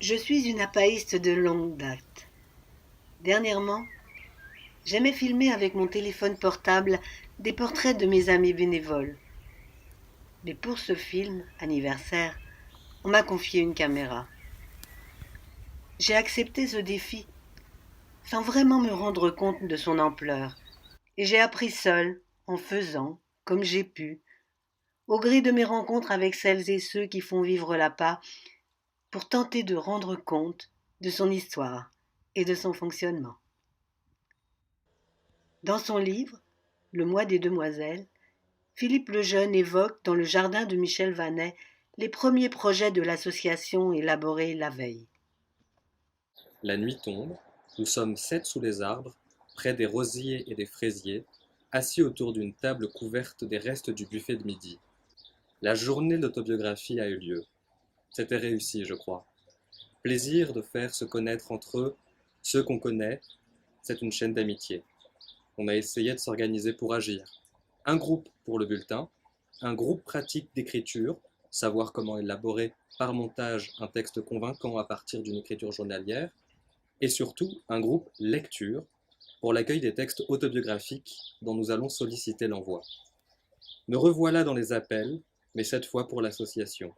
Je suis une apaïste de longue date. Dernièrement, j'aimais filmer avec mon téléphone portable des portraits de mes amis bénévoles. Mais pour ce film anniversaire, on m'a confié une caméra. J'ai accepté ce défi sans vraiment me rendre compte de son ampleur. Et j'ai appris seul, en faisant, comme j'ai pu, au gré de mes rencontres avec celles et ceux qui font vivre l'APA, pour tenter de rendre compte de son histoire et de son fonctionnement. Dans son livre, Le mois des demoiselles, Philippe Lejeune évoque dans le jardin de Michel Vanet les premiers projets de l'association élaborés la veille. La nuit tombe, nous sommes 7 sous les arbres, près des rosiers et des fraisiers, assis autour d'une table couverte des restes du buffet de midi. La journée d'autobiographie a eu lieu. C'était réussi, je crois. Plaisir de faire se connaître entre eux, ceux qu'on connaît, c'est une chaîne d'amitié. On a essayé de s'organiser pour agir. Un groupe pour le bulletin, un groupe pratique d'écriture, savoir comment élaborer par montage un texte convaincant à partir d'une écriture journalière, et surtout un groupe lecture pour l'accueil des textes autobiographiques dont nous allons solliciter l'envoi. Me revoilà dans les appels, mais cette fois pour l'association.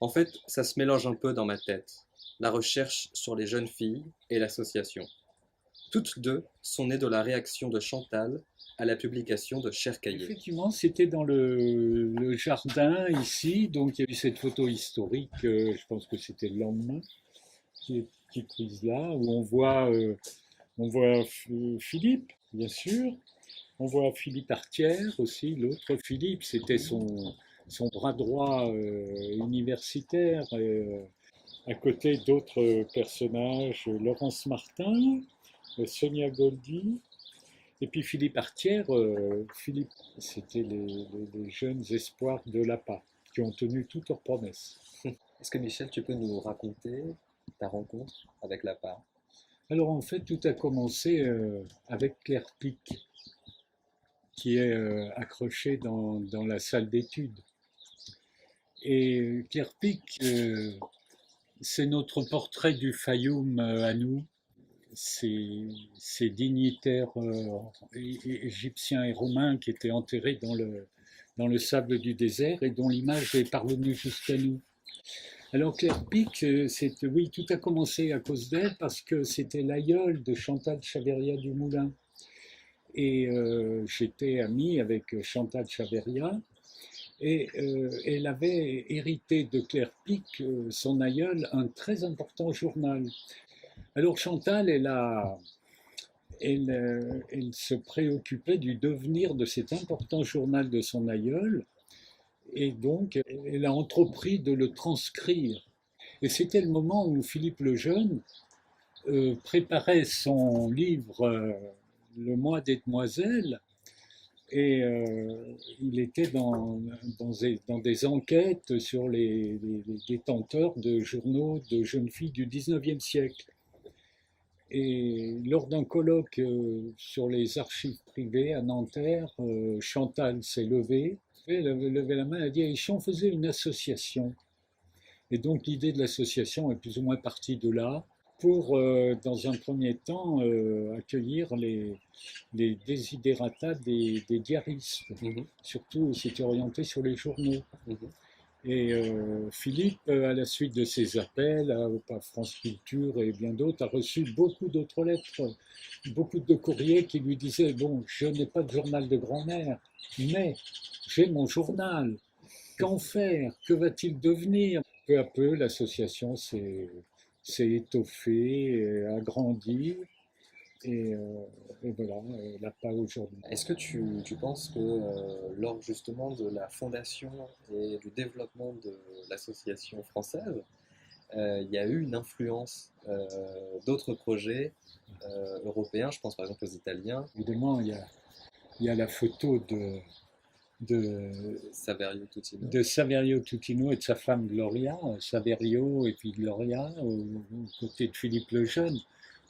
En fait, ça se mélange un peu dans ma tête, la recherche sur les jeunes filles et l'association. Toutes deux sont nées de la réaction de Chantal à la publication de Cher Cahier. Effectivement, c'était dans le jardin ici, donc il y a eu cette photo historique, je pense que c'était le lendemain, qui est prise là, où on voit Philippe, bien sûr, on voit Philippe Artière aussi, l'autre Philippe, c'était son bras droit universitaire, à côté d'autres personnages, Laurence Martin, Sonia Goldi, et puis Philippe Artière, Philippe, c'était les jeunes espoirs de l'APA, qui ont tenu toutes leurs promesses. Est-ce que Michel, tu peux nous raconter ta rencontre avec la part? Alors en fait, tout a commencé avec Claire Pic, qui est accrochée dans la salle d'études. Et Claire Pic, c'est notre portrait du Fayoum à nous, ces dignitaires égyptiens et romains qui étaient enterrés dans le sable du désert et dont l'image est parvenue jusqu'à nous. Alors Claire Pic, oui, tout a commencé à cause d'elle parce que c'était l'aïeule de Chantal Chaveria du Moulin. Et j'étais ami avec Chantal Chaveria et elle avait hérité de Claire Pic, son aïeule, un très important journal. Alors Chantal, elle se préoccupait du devenir de cet important journal de son aïeul, et donc elle a entrepris de le transcrire. Et c'était le moment où Philippe Lejeune préparait son livre Le mois des demoiselles, et il était dans des enquêtes sur les détenteurs de journaux de jeunes filles du 19e siècle. Et lors d'un colloque sur les archives privées à Nanterre, Chantal s'est levée, elle a levé la main, elle a dit: et si on faisait une association? Et donc l'idée de l'association est plus ou moins partie de là, pour, dans un premier temps, accueillir les desiderata des diaristes. Surtout, c'était orienté sur les journaux. Et Philippe, à la suite de ces appels à France Culture et bien d'autres, a reçu beaucoup d'autres lettres, beaucoup de courriers qui lui disaient: bon, je n'ai pas de journal de grand-mère, mais j'ai mon journal. Qu'en faire? Que va-t-il devenir? Peu à peu, l'association s'est étoffée, agrandie, et, voilà, elle n'a pas aujourd'hui. Est-ce que tu penses que lors justement de la fondation et du développement de l'association française, il y a eu une influence d'autres projets européens, je pense par exemple aux Italiens, Évidemment, il y a la photo de, Saverio Tutino. de Saverio Tutino et de sa femme Gloria, Saverio et puis Gloria, aux côtés de Philippe Lejeune,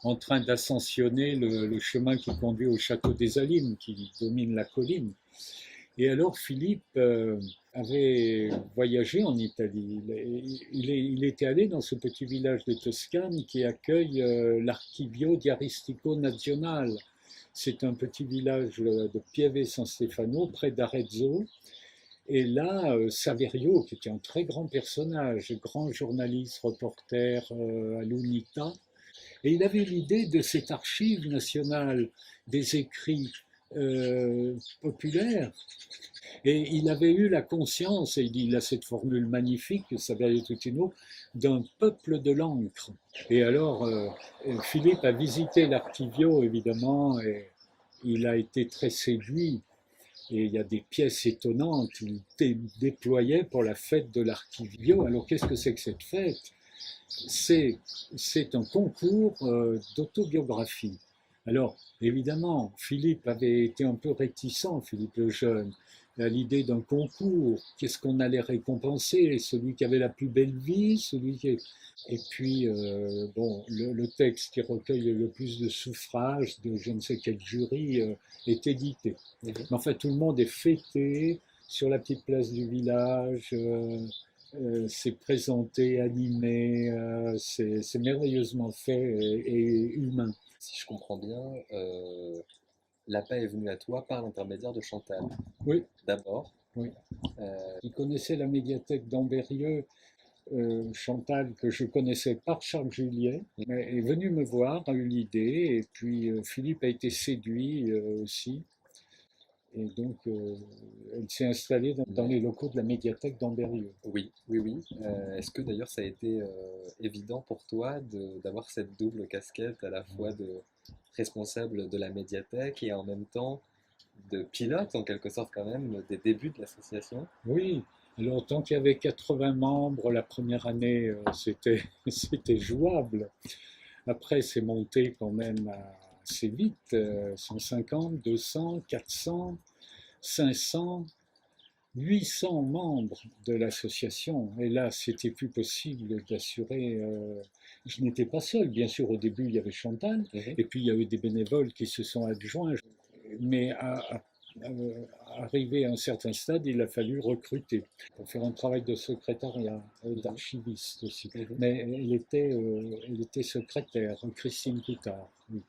en train d'ascensionner le chemin qui conduit au château des Alimes, qui domine la colline. Et alors Philippe avait voyagé en Italie. Il était allé dans ce petit village de Toscane qui accueille l'Archivio Diaristico Nazionale. C'est un petit village de Pieve San Stefano, près d'Arezzo. Et là, Saverio, qui était un très grand personnage, grand journaliste, reporter à l'UNITA, et il avait l'idée de cette archive nationale des écrits populaires. Et il avait eu la conscience, et il a cette formule magnifique, Saverio Tutino, d'un peuple de l'encre. Et alors, Philippe a visité l'Archivio, évidemment, et il a été très séduit. Et il y a des pièces étonnantes qu'il déployait pour la fête de l'Archivio. Alors, qu'est-ce que c'est que cette fête? C'est un concours d'autobiographie. Alors, évidemment, Philippe avait été un peu réticent, Philippe le Jeune, à l'idée d'un concours. Qu'est-ce qu'on allait récompenser? Celui qui avait la plus belle vie, celui qui... Et puis, bon, le texte qui recueille le plus de suffrages de je ne sais quel jury est édité. Mais enfin, tout le monde est fêté sur la petite place du village. C'est présenté, animé, c'est merveilleusement fait et humain. Si je comprends bien, l'appât est venu à toi par l'intermédiaire de Chantal. Oui, D'abord. oui. Euh, Il connaissait la médiathèque d'Ambérieux, Chantal, que je connaissais par Charles Juliet, est venu me voir, a eu l'idée, et puis Philippe a été séduit aussi. Et donc, elle s'est installée dans les locaux de la médiathèque d'Ambérieux. oui, oui, oui. Est-ce que d'ailleurs ça a été évident pour toi d'avoir cette double casquette à la fois de responsable de la médiathèque et en même temps de pilote en quelque sorte quand même des débuts de l'association? Oui, alors tant qu'il y avait 80 membres la première année, c'était c'était jouable. Après, c'est monté quand même assez vite, 150, 200, 400, 500, 800 membres de l'association. Et là, c'était plus possible d'assurer. Je n'étais pas seul, bien sûr. Au début, il y avait Chantal, et puis il y a eu des bénévoles qui se sont adjoints. Mais arrivé à un certain stade, il a fallu recruter pour faire un travail de secrétariat, d'archiviste aussi. Mais elle était secrétaire, Christine Coutard. Oui.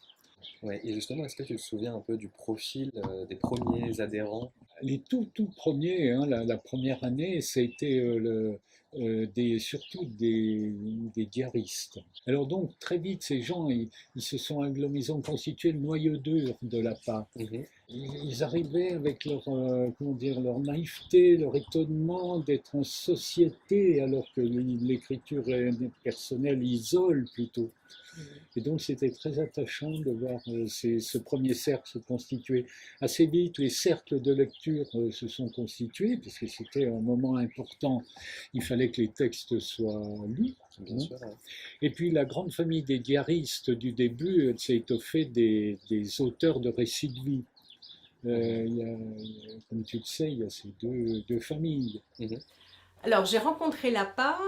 Ouais, et justement, est-ce que tu te souviens un peu du profil des premiers adhérents? Les tout premiers, hein, la première année, c'était surtout des diaristes. Alors donc, très vite, ces gens, ils se sont agglomérés, ils ont constitué le noyau dur de l'APA. Ils arrivaient avec leur, comment dire, leur naïveté, leur étonnement d'être en société, alors que l'écriture personnelle isole plutôt. Et donc c'était très attachant de voir ce premier cercle se constituer. Assez vite, les cercles de lecture se sont constitués, puisque c'était un moment important. Il fallait que les textes soient lus. Bien sûr, ouais. Et puis la grande famille des diaristes du début, elle s'est étoffée des auteurs de récits de vie. Comme tu le sais, il y a ces deux familles. Alors, j'ai rencontré l'APA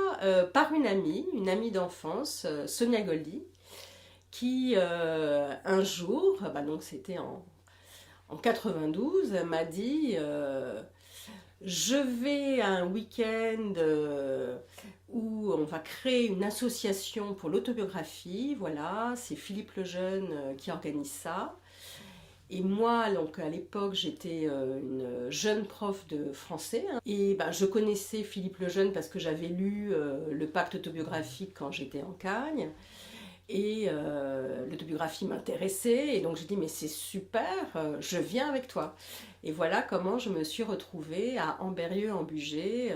par une amie d'enfance, Sonia Goldi, qui un jour, donc c'était en 92, m'a dit je vais à un week-end où on va créer une association pour l'autobiographie. Voilà, c'est Philippe Lejeune qui organise ça. Et moi, donc à l'époque, j'étais une jeune prof de français. Et je connaissais Philippe Lejeune parce que j'avais lu le Pacte autobiographique quand j'étais en Cagne. Et l'autobiographie m'intéressait. Et donc j'ai dit, mais c'est super, je viens avec toi. Et voilà comment je me suis retrouvée à Ambérieu-en-Bugey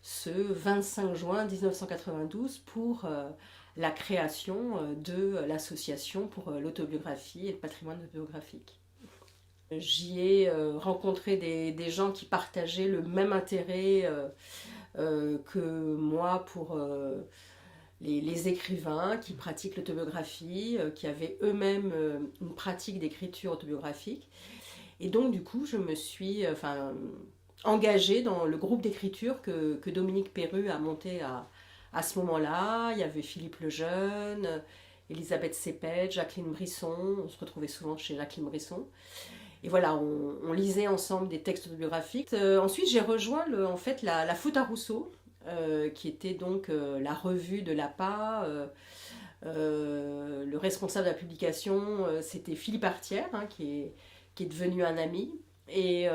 ce 25 juin 1992 pour la création de l'association pour l'autobiographie et le patrimoine autobiographique. J'y ai rencontré des gens qui partageaient le même intérêt que moi pour les écrivains qui pratiquent l'autobiographie, qui avaient eux-mêmes une pratique d'écriture autobiographique. Et donc du coup, je me suis engagée dans le groupe d'écriture que Dominique Perru a monté à ce moment-là. Il y avait Philippe Lejeune, Elisabeth Sepet, Jacqueline Brisson. On se retrouvait souvent chez Jacqueline Brisson. Et voilà, on lisait ensemble des textes autobiographiques. Ensuite, j'ai rejoint en fait la Faute à Rousseau, qui était donc la revue de l'APA. Le responsable de la publication, c'était Philippe Artière, hein, qui est devenu un ami. Et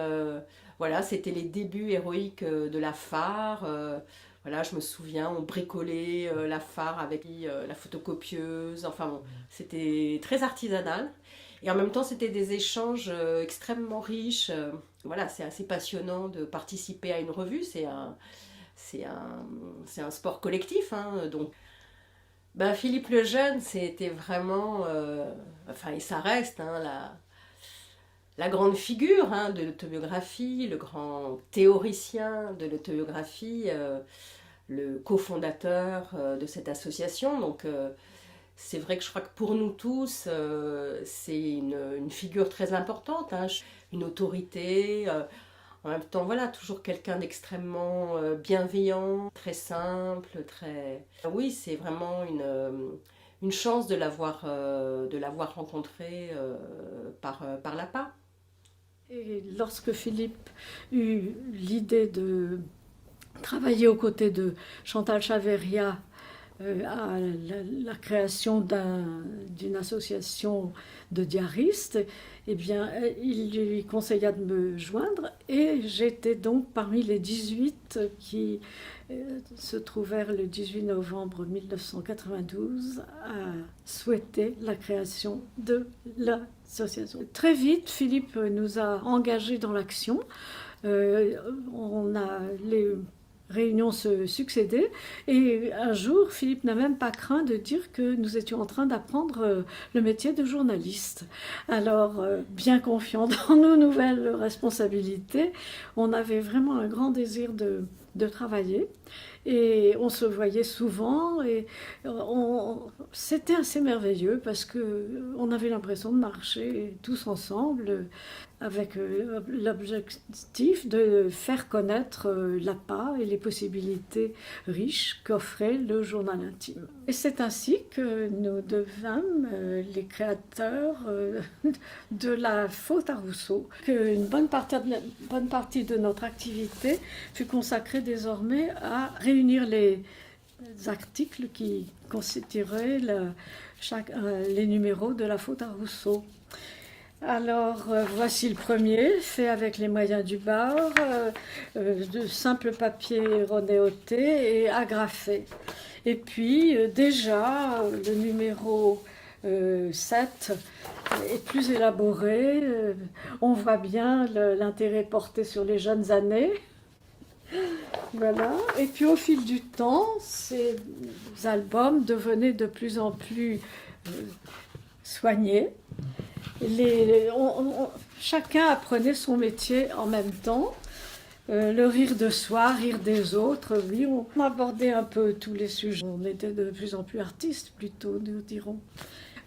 voilà, c'était les débuts héroïques de la phare. Voilà, je me souviens, on bricolait la phare avec la photocopieuse. Enfin bon, c'était très artisanal. Et en même temps, c'était des échanges extrêmement riches. Voilà, c'est assez passionnant de participer à une revue. C'est un sport collectif, hein, donc. Ben, Philippe Lejeune, c'était vraiment, enfin, et ça reste, hein, la grande figure, hein, de l'autobiographie, le grand théoricien de l'autobiographie, le cofondateur de cette association. Donc, c'est vrai que je crois que pour nous tous, c'est une figure très importante, hein, une autorité. En même temps, voilà, toujours quelqu'un d'extrêmement bienveillant, très simple, très... Oui, c'est vraiment une chance de l'avoir rencontré par l'APA. Et lorsque Philippe eut l'idée de travailler aux côtés de Chantal Chaveria à la création d'une association de diaristes, eh bien, il lui conseilla de me joindre et j'étais donc parmi les 18 qui se trouvèrent le 18 novembre 1992 à souhaiter la création de l'association. Très vite, Philippe nous a engagés dans l'action. Les réunions se succédaient et un jour, Philippe n'a même pas craint de dire que nous étions en train d'apprendre le métier de journaliste. Alors, bien confiant dans nos nouvelles responsabilités, on avait vraiment un grand désir de travailler et on se voyait souvent et c'était assez merveilleux parce qu'on avait l'impression de marcher tous ensemble avec l'objectif de faire connaître l'APA et les possibilités riches qu'offrait le journal intime. Et c'est ainsi que nous devînmes les créateurs de la Faute à Rousseau, qu'une bonne partie de notre activité fut consacrée désormais à réunir les articles qui constitueraient les numéros de la Faute à Rousseau. Alors, voici le premier, fait avec les moyens du bord, de simple papier renéoté et agrafé. Et puis, déjà, le numéro 7 est plus élaboré. On voit bien l'intérêt porté sur les jeunes années. Voilà. Et puis, au fil du temps, ces albums devenaient de plus en plus soignés. Chacun apprenait son métier en même temps. Le rire de soi, rire des autres, oui, on abordait un peu tous les sujets. On était de plus en plus artistes, plutôt, nous dirons.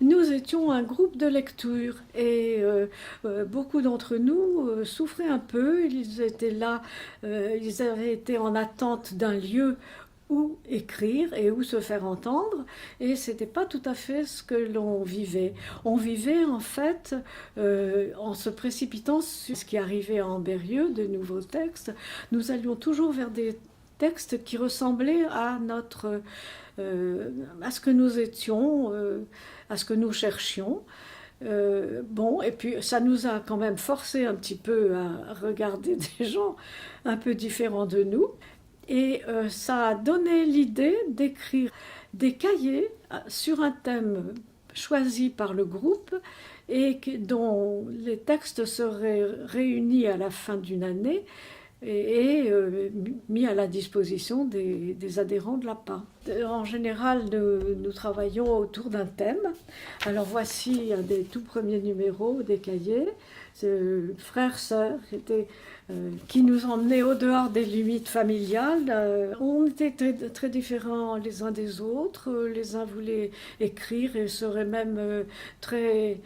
Nous étions un groupe de lecture et beaucoup d'entre nous souffraient un peu. Ils étaient là, ils avaient été en attente d'un lieu où écrire et où se faire entendre, et c'était pas tout à fait ce que l'on vivait. On vivait en fait en se précipitant sur ce qui arrivait en Berrieux, de nouveaux textes. Nous allions toujours vers des textes qui ressemblaient à à ce que nous étions, à ce que nous cherchions. Bon, et puis ça nous a quand même forcé un petit peu à regarder des gens un peu différents de nous. Et ça a donné l'idée d'écrire des cahiers sur un thème choisi par le groupe et dont les textes seraient réunis à la fin d'une année et mis à la disposition des adhérents de l'APA. En général, nous travaillons autour d'un thème. Alors voici un des tout premiers numéros des cahiers. Frères-sœurs qui nous emmenaient au dehors des limites familiales. On était très, très différents les uns des autres. Les uns voulaient écrire et seraient même très...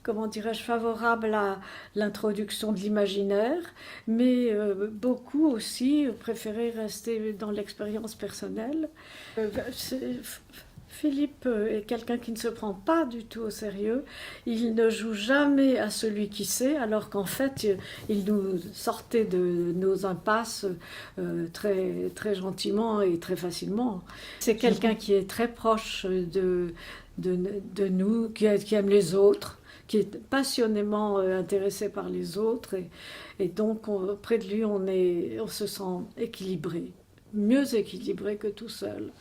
comment dirais-je, favorable à l'introduction de l'imaginaire, mais beaucoup aussi préféraient rester dans l'expérience personnelle. Philippe est quelqu'un qui ne se prend pas du tout au sérieux. Il ne joue jamais à celui qui sait, alors qu'en fait, il nous sortait de nos impasses très, très gentiment et très facilement. C'est quelqu'un qui est très proche de nous, qui aime les autres, qui est passionnément intéressé par les autres. Et donc, près de lui, on se sent équilibré, mieux équilibré que tout seul.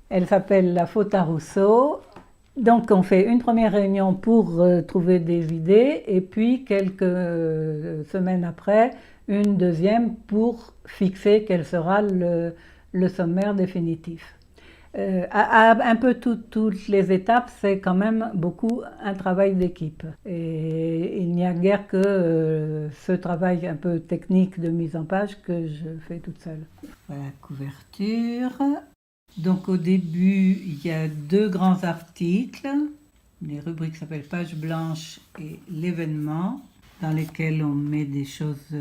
Elle s'appelle La Faute à Rousseau. Donc on fait une première réunion pour trouver des idées et puis quelques semaines après, une deuxième pour fixer quel sera le sommaire définitif. À un peu toutes les étapes, c'est quand même beaucoup un travail d'équipe. Et il n'y a guère que ce travail un peu technique de mise en page que je fais toute seule. Voilà, couverture. Donc au début, il y a 2 grands articles. Les rubriques s'appellent Page blanche et l'événement, dans lesquels on met des choses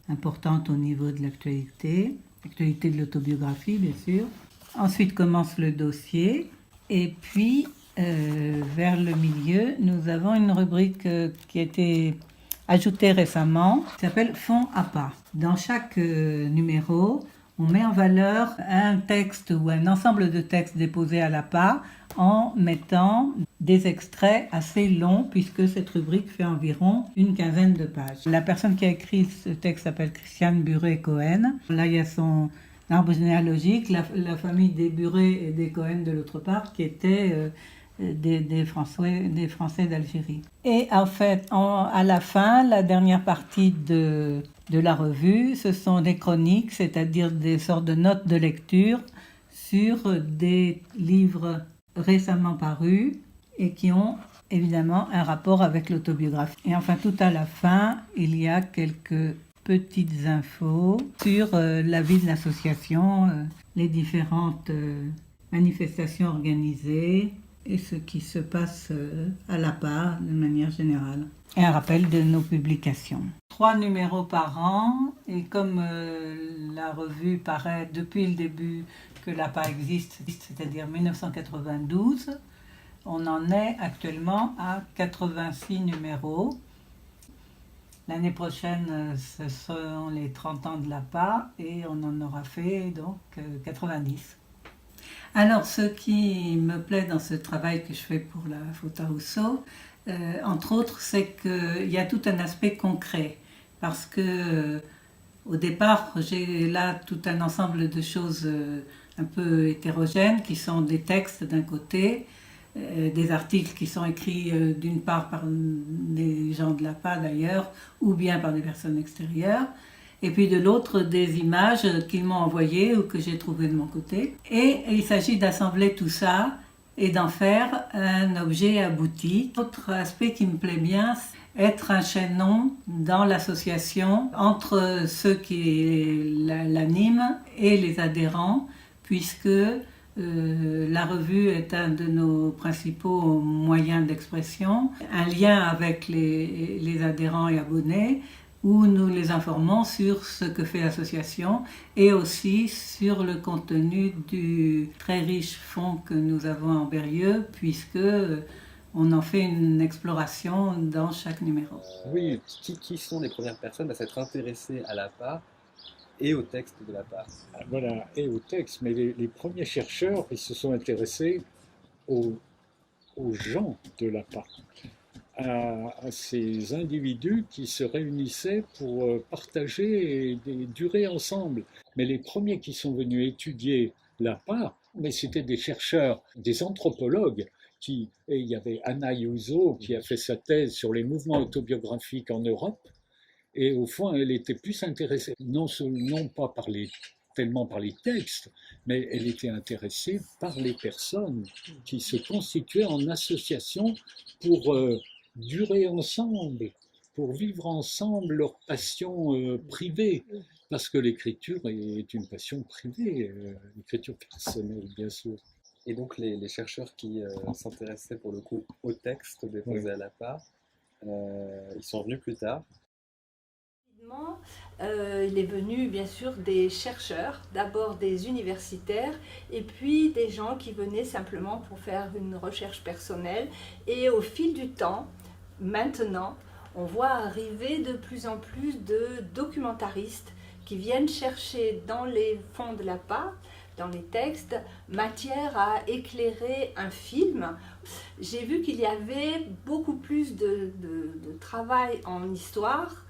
importantes au niveau de l'actualité de l'autobiographie bien sûr. Ensuite commence le dossier et puis vers le milieu, nous avons une rubrique qui a été ajoutée récemment, qui s'appelle Fond à pas. Dans chaque numéro, on met en valeur un texte ou un ensemble de textes déposés à l'APA en mettant des extraits assez longs puisque cette rubrique fait environ une quinzaine de pages. La personne qui a écrit ce texte s'appelle Christiane Buré-Cohen. Là, il y a son arbre généalogique, la famille des Buré et des Cohen de l'autre part qui étaient des Français d'Algérie. Et en fait, à la fin, la dernière partie de la revue, ce sont des chroniques, c'est-à-dire des sortes de notes de lecture sur des livres récemment parus et qui ont évidemment un rapport avec l'autobiographie. Et enfin, tout à la fin, il y a quelques petites infos sur la vie de l'association, les différentes manifestations organisées et ce qui se passe à la part de manière générale. Et un rappel de nos publications. 3 numéros par an, et comme la revue paraît depuis le début que l'APA existe, c'est-à-dire 1992, on en est actuellement à 86 numéros. L'année prochaine, ce seront les 30 ans de l'APA et on en aura fait donc 90. Alors, ce qui me plaît dans ce travail que je fais pour la Faute à Rousseau, entre autres, c'est qu'il y a tout un aspect concret. Parce que au départ, j'ai là tout un ensemble de choses un peu hétérogènes qui sont des textes d'un côté, des articles qui sont écrits d'une part par des gens de l'APA d'ailleurs, ou bien par des personnes extérieures, et puis de l'autre des images qu'ils m'ont envoyées ou que j'ai trouvées de mon côté. Et il s'agit d'assembler tout ça et d'en faire un objet abouti. Autre aspect qui me plaît bien, c'est être un chaînon dans l'association entre ceux qui l'animent et les adhérents, puisque la revue est un de nos principaux moyens d'expression, un lien avec les adhérents et abonnés, où nous les informons sur ce que fait l'association et aussi sur le contenu du très riche fonds que nous avons en Berrieux, puisque on en fait une exploration dans chaque numéro. Oui, qui sont les premières personnes à s'être intéressées à l'APA et au texte de l'APA? Voilà, et au texte, mais les premiers chercheurs, ils se sont intéressés aux gens de l'APA, à ces individus qui se réunissaient pour partager et durer ensemble. Mais les premiers qui sont venus étudier l'APA, mais c'était des chercheurs, des anthropologues. Et il y avait Anna Iuso qui a fait sa thèse sur les mouvements autobiographiques en Europe. Et au fond, elle était plus intéressée, non pas tellement par les textes, mais elle était intéressée par les personnes qui se constituaient en association pour durer ensemble, pour vivre ensemble leur passion privée. Parce que l'écriture est une passion privée, l'écriture personnelle, bien sûr. Et donc les chercheurs qui s'intéressaient pour le coup au texte déposé à l'APA, ils sont venus plus tard. Il est venu bien sûr des chercheurs, d'abord des universitaires et puis des gens qui venaient simplement pour faire une recherche personnelle. Et au fil du temps, maintenant, on voit arriver de plus en plus de documentaristes qui viennent chercher dans les fonds de l'APA, dans les textes, matière à éclairer un film. J'ai vu qu'il y avait beaucoup plus de travail en histoire,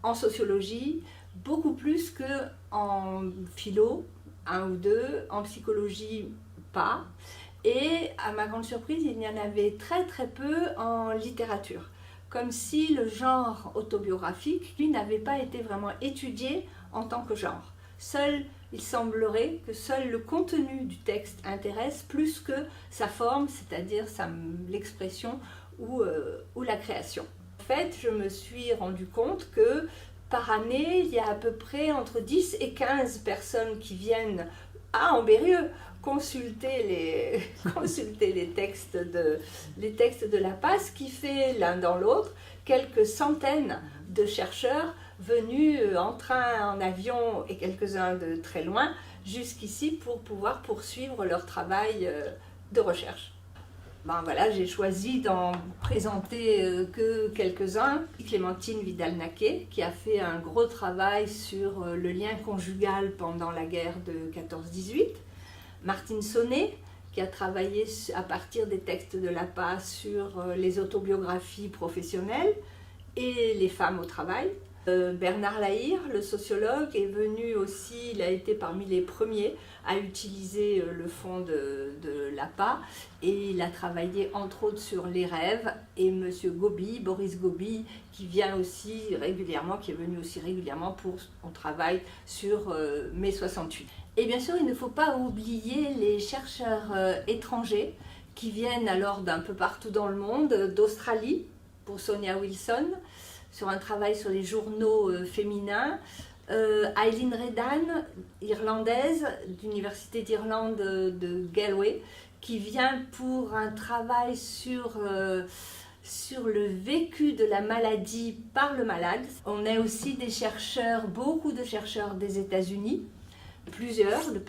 en sociologie, beaucoup plus qu'en philo, un ou deux, en psychologie, pas. Et à ma grande surprise, il y en avait très très peu en littérature. Comme si le genre autobiographique, lui, n'avait pas été vraiment étudié en tant que genre. Il semblerait que seul le contenu du texte intéresse plus que sa forme, c'est-à-dire l'expression ou la création. En fait, je me suis rendu compte que par année, il y a à peu près entre 10 et 15 personnes qui viennent à Ambérieu consulter les textes de l'APA, ce qui fait l'un dans l'autre quelques centaines de chercheurs venus en train, en avion et quelques-uns de très loin jusqu'ici pour pouvoir poursuivre leur travail de recherche. Ben voilà, j'ai choisi d'en présenter que quelques-uns. Clémentine Vidal-Naquet, qui a fait un gros travail sur le lien conjugal pendant la guerre de 14-18. Martine Sonnet, qui a travaillé à partir des textes de l'APA sur les autobiographies professionnelles et les femmes au travail. Bernard Lahire, le sociologue, est venu aussi, il a été parmi les premiers à utiliser le fond de l'APA et il a travaillé entre autres sur les rêves. Et monsieur Gobi, Boris Gobi, qui est venu aussi régulièrement pour son travail sur mai 68. Et bien sûr, il ne faut pas oublier les chercheurs étrangers qui viennent alors d'un peu partout dans le monde, d'Australie pour Sonia Wilson, sur un travail sur les journaux féminins. Eileen Redan, irlandaise, d'Université d'Irlande de Galway, qui vient pour un travail sur le vécu de la maladie par le malade. On a aussi des chercheurs, beaucoup de chercheurs des États-Unis, plusieurs, de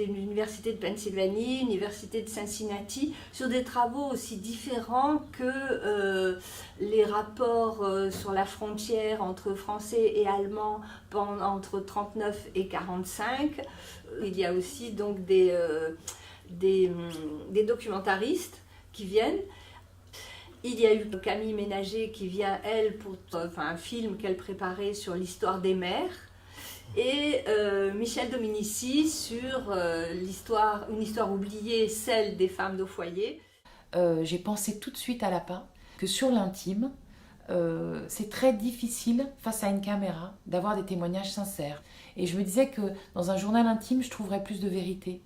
l'Université de Pennsylvanie, l'Université de Cincinnati, sur des travaux aussi différents que les rapports sur la frontière entre français et allemand entre 39 et 45. Il y a aussi donc des documentaristes qui viennent. Il y a eu Camille Ménager qui vient, elle, pour un film qu'elle préparait sur l'histoire des mers. Et Michel Dominici sur une histoire oubliée, celle des femmes de foyer. J'ai pensé tout de suite à l'APA, que sur l'intime, c'est très difficile face à une caméra d'avoir des témoignages sincères. Et je me disais que dans un journal intime, je trouverais plus de vérité,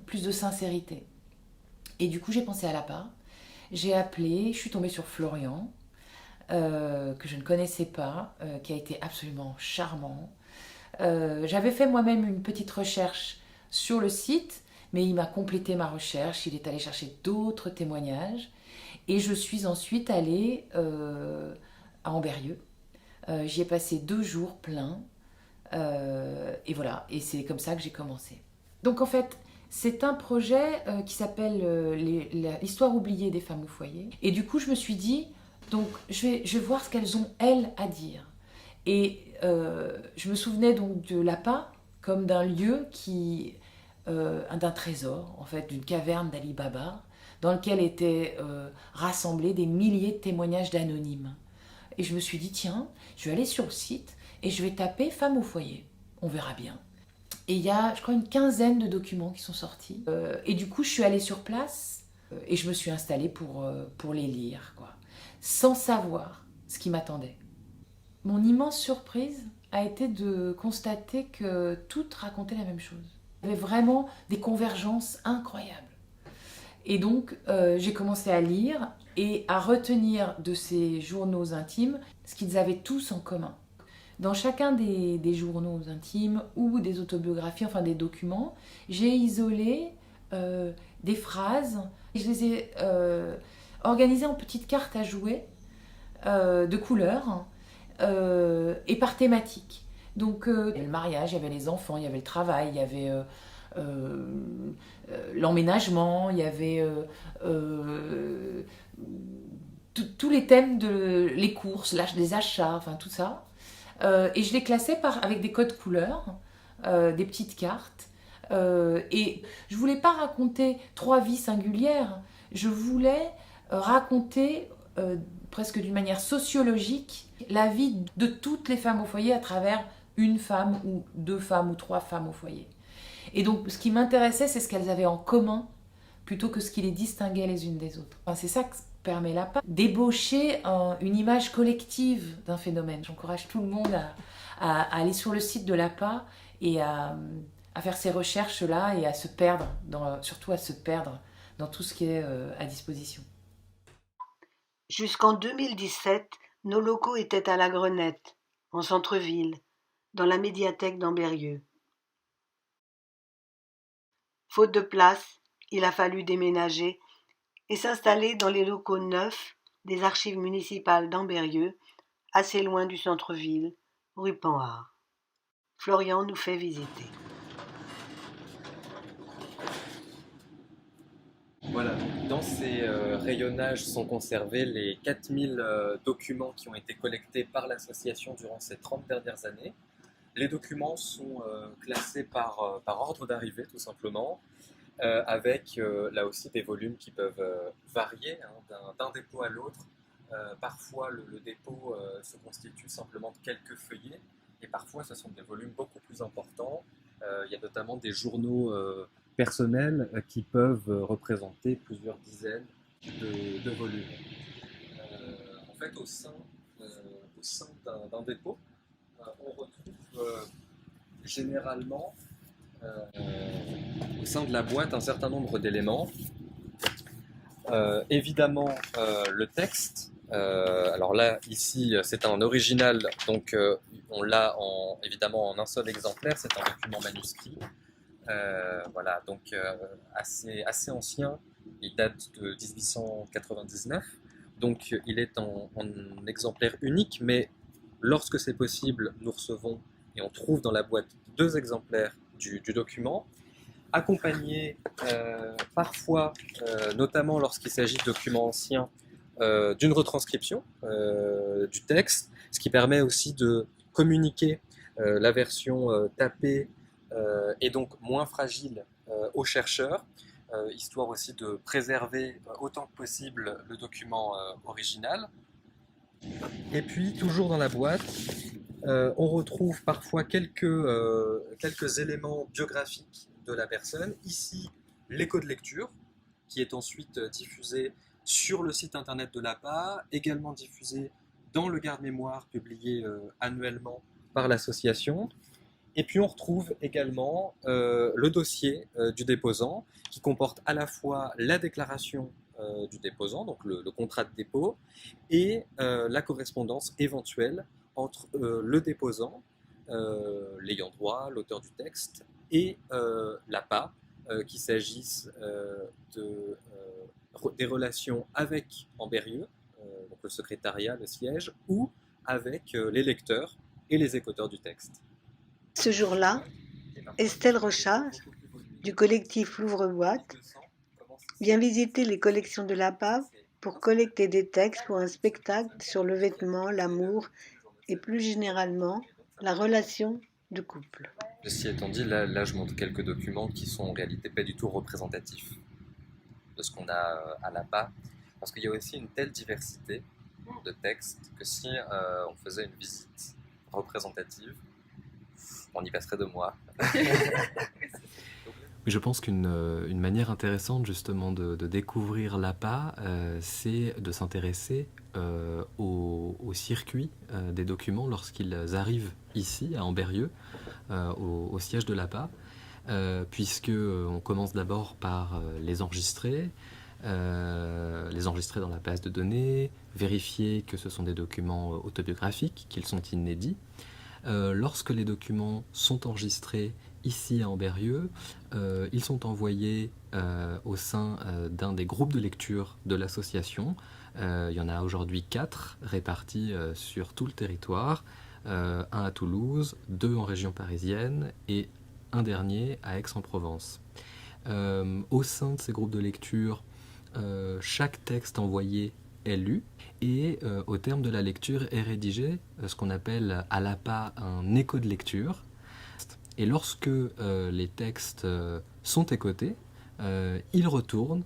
plus de sincérité. Et du coup, j'ai pensé à l'APA. J'ai appelé, je suis tombée sur Florian, que je ne connaissais pas, qui a été absolument charmant. J'avais fait moi-même une petite recherche sur le site, mais il m'a complété ma recherche, il est allé chercher d'autres témoignages, et je suis ensuite allée à Ambérieu. J'y ai passé 2 jours pleins, et voilà, et c'est comme ça que j'ai commencé. Donc en fait, c'est un projet qui s'appelle l'histoire oubliée des femmes au foyer, et du coup je me suis dit, donc je vais voir ce qu'elles ont, elles, à dire. Et je me souvenais donc de l'APA comme d'un lieu d'un trésor, en fait, d'une caverne d'Ali Baba, dans lequel étaient rassemblés des milliers de témoignages d'anonymes. Et je me suis dit, tiens, je vais aller sur le site et je vais taper « femmes au foyer ». On verra bien. Et il y a, je crois, une quinzaine de documents qui sont sortis. Et du coup, je suis allée sur place et je me suis installée pour les lire, quoi, sans savoir ce qui m'attendait. Mon immense surprise a été de constater que toutes racontaient la même chose. Il y avait vraiment des convergences incroyables. Et donc, j'ai commencé à lire et à retenir de ces journaux intimes ce qu'ils avaient tous en commun. Dans chacun des journaux intimes ou des autobiographies, enfin des documents, j'ai isolé des phrases. Je les ai organisées en petites cartes à jouer de couleurs et par thématique. Donc il y avait le mariage, il y avait les enfants, il y avait le travail, il y avait l'emménagement, il y avait tous les thèmes les courses, les achats, enfin tout ça. Et je les classais avec des codes couleurs, des petites cartes. Et je voulais pas raconter 3 vies singulières, je voulais raconter presque d'une manière sociologique la vie de toutes les femmes au foyer à travers une femme ou 2 femmes ou 3 femmes au foyer. Et donc ce qui m'intéressait, c'est ce qu'elles avaient en commun plutôt que ce qui les distinguait les unes des autres. Enfin, c'est ça que permet l'APA, d'ébaucher une image collective d'un phénomène. J'encourage tout le monde à aller sur le site de l'APA et à faire ces recherches-là et à se perdre, surtout à se perdre dans tout ce qui est à disposition. Jusqu'en 2017, nos locaux étaient à la Grenette, en centre-ville, dans la médiathèque d'Ambérieu. Faute de place, il a fallu déménager et s'installer dans les locaux neufs des archives municipales d'Ambérieu, assez loin du centre-ville, rue Panhard. Florian nous fait visiter. Voilà, dans ces rayonnages sont conservés les 4000 documents qui ont été collectés par l'association durant ces 30 dernières années. Les documents sont classés par ordre d'arrivée, tout simplement, avec là aussi des volumes qui peuvent varier d'un dépôt à l'autre. Parfois, le dépôt se constitue simplement de quelques feuillets, et parfois, ce sont des volumes beaucoup plus importants. Il y a notamment des journaux personnels qui peuvent représenter plusieurs dizaines de volumes. En fait, au sein d'un dépôt, on retrouve généralement au sein de la boîte un certain nombre d'éléments. Évidemment, le texte. Alors là, ici, c'est un original, donc on l'a évidemment en un seul exemplaire, c'est un document manuscrit. Voilà, donc assez ancien, il date de 1899, donc il est en exemplaire unique, mais lorsque c'est possible, nous recevons et on trouve dans la boîte 2 exemplaires du document, accompagnés parfois, notamment lorsqu'il s'agit de documents anciens, d'une retranscription du texte, ce qui permet aussi de communiquer la version tapée et donc moins fragile aux chercheurs, histoire aussi de préserver autant que possible le document original. Et puis, toujours dans la boîte, on retrouve parfois quelques éléments biographiques de la personne. Ici, l'écho de lecture, qui est ensuite diffusé sur le site internet de l'APA, également diffusé dans le garde-mémoire publié annuellement par l'association. Et puis on retrouve également le dossier du déposant, qui comporte à la fois la déclaration du déposant, donc le contrat de dépôt, et la correspondance éventuelle entre le déposant, l'ayant droit, l'auteur du texte, et l'APA, qu'il s'agisse des relations avec Ambérieu, donc le secrétariat, le siège, ou avec les lecteurs et les écouteurs du texte. Ce jour-là, Estelle Rochard, du collectif L'Ouvre-Boîte, vient visiter les collections de l'APA pour collecter des textes pour un spectacle sur le vêtement, l'amour et plus généralement la relation de couple. Ceci étant dit, là je montre quelques documents qui sont en réalité pas du tout représentatifs de ce qu'on a à l'APA, parce qu'il y a aussi une telle diversité de textes que si on faisait une visite représentative, on y passerait 2 mois. Je pense qu'une manière intéressante justement de découvrir l'APA, c'est de s'intéresser au circuit des documents lorsqu'ils arrivent ici à Ambérieu, au siège de l'APA, puisque on commence d'abord par les enregistrer dans la base de données, vérifier que ce sont des documents autobiographiques, qu'ils sont inédits. Lorsque les documents sont enregistrés ici à Ambérieu, ils sont envoyés au sein d'un des groupes de lecture de l'association Il y en a aujourd'hui 4 répartis sur tout le territoire, un à Toulouse, 2 en région parisienne et un dernier à Aix-en-Provence. Au sein de ces groupes de lecture, chaque texte envoyé est lu et au terme de la lecture est rédigé ce qu'on appelle à l'APA un écho de lecture. Et lorsque les textes sont écoutés, ils retournent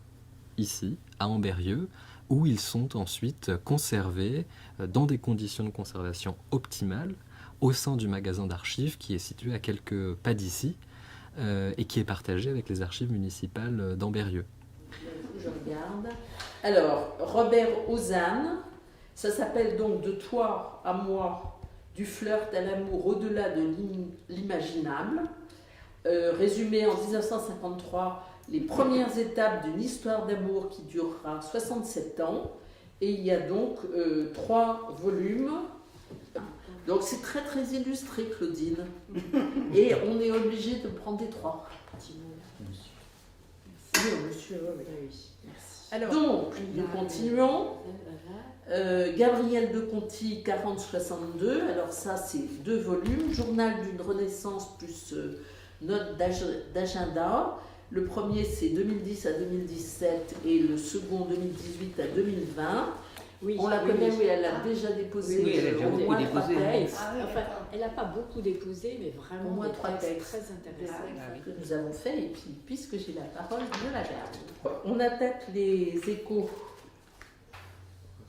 ici, à Ambérieu, où ils sont ensuite conservés dans des conditions de conservation optimales au sein du magasin d'archives qui est situé à quelques pas d'ici et qui est partagé avec les archives municipales d'Ambérieu. Je regarde. Alors, Robert Ozanne, ça s'appelle donc De toi à moi, du flirt à l'amour au-delà de l'imaginable. Résumé en 1953, les premières étapes d'une histoire d'amour qui durera 67 ans. Et il y a donc 3 volumes. Donc c'est très très illustré, Claudine. Et on est obligé de prendre des 3. Oui, monsieur, oui. Merci. Alors, donc, nous continuons. Gabriel de Conti, 40-62. Alors ça, c'est 2 volumes. Journal d'une renaissance plus note d'agenda. Le premier, c'est 2010 à 2017 et le second, 2018 à 2020. Oui, on la connaît, oui, elle a déjà déposé au moins 3 textes. Enfin, elle n'a pas beaucoup déposé, mais vraiment au moins 3 textes très intéressants que nous avons fait. Et puis, puisque j'ai la parole, je la garde. On attaque les échos.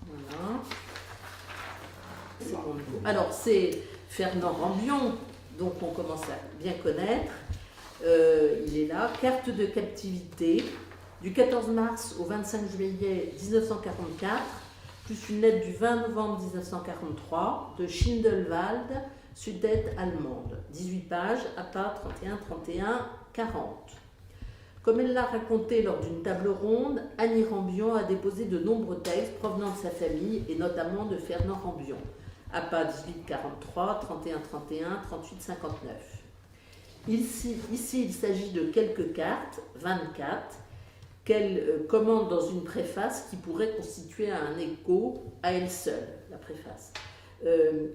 Voilà. Alors, c'est Fernand Rambion, donc on commence à bien connaître. Il est là. Carte de captivité, du 14 mars au 25 juillet 1944, plus une lettre du 20 novembre 1943 de Schindelwald, Sudette allemande. 18 pages, APA 31, 31, 40. Comme elle l'a raconté lors d'une table ronde, Annie Rambion a déposé de nombreux textes provenant de sa famille et notamment de Fernand Rambion. APA 18, 43, 31, 31, 38, 59. Ici, il s'agit de quelques cartes, 24, qu'elle commande dans une préface qui pourrait constituer un écho à elle seule, la préface.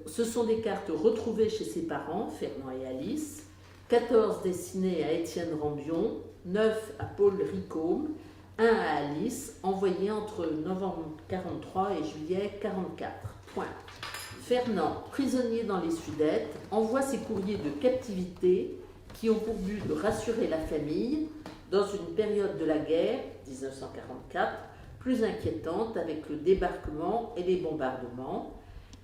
Ce sont des cartes retrouvées chez ses parents, Fernand et Alice, 14 destinées à Étienne Rambion, 9 à Paul Ricôme, 1 à Alice, envoyées entre novembre 43 et juillet 44. Point. Fernand, prisonnier dans les Sudètes, envoie ses courriers de captivité qui ont pour but de rassurer la famille dans une période de la guerre, 1944, plus inquiétante avec le débarquement et les bombardements,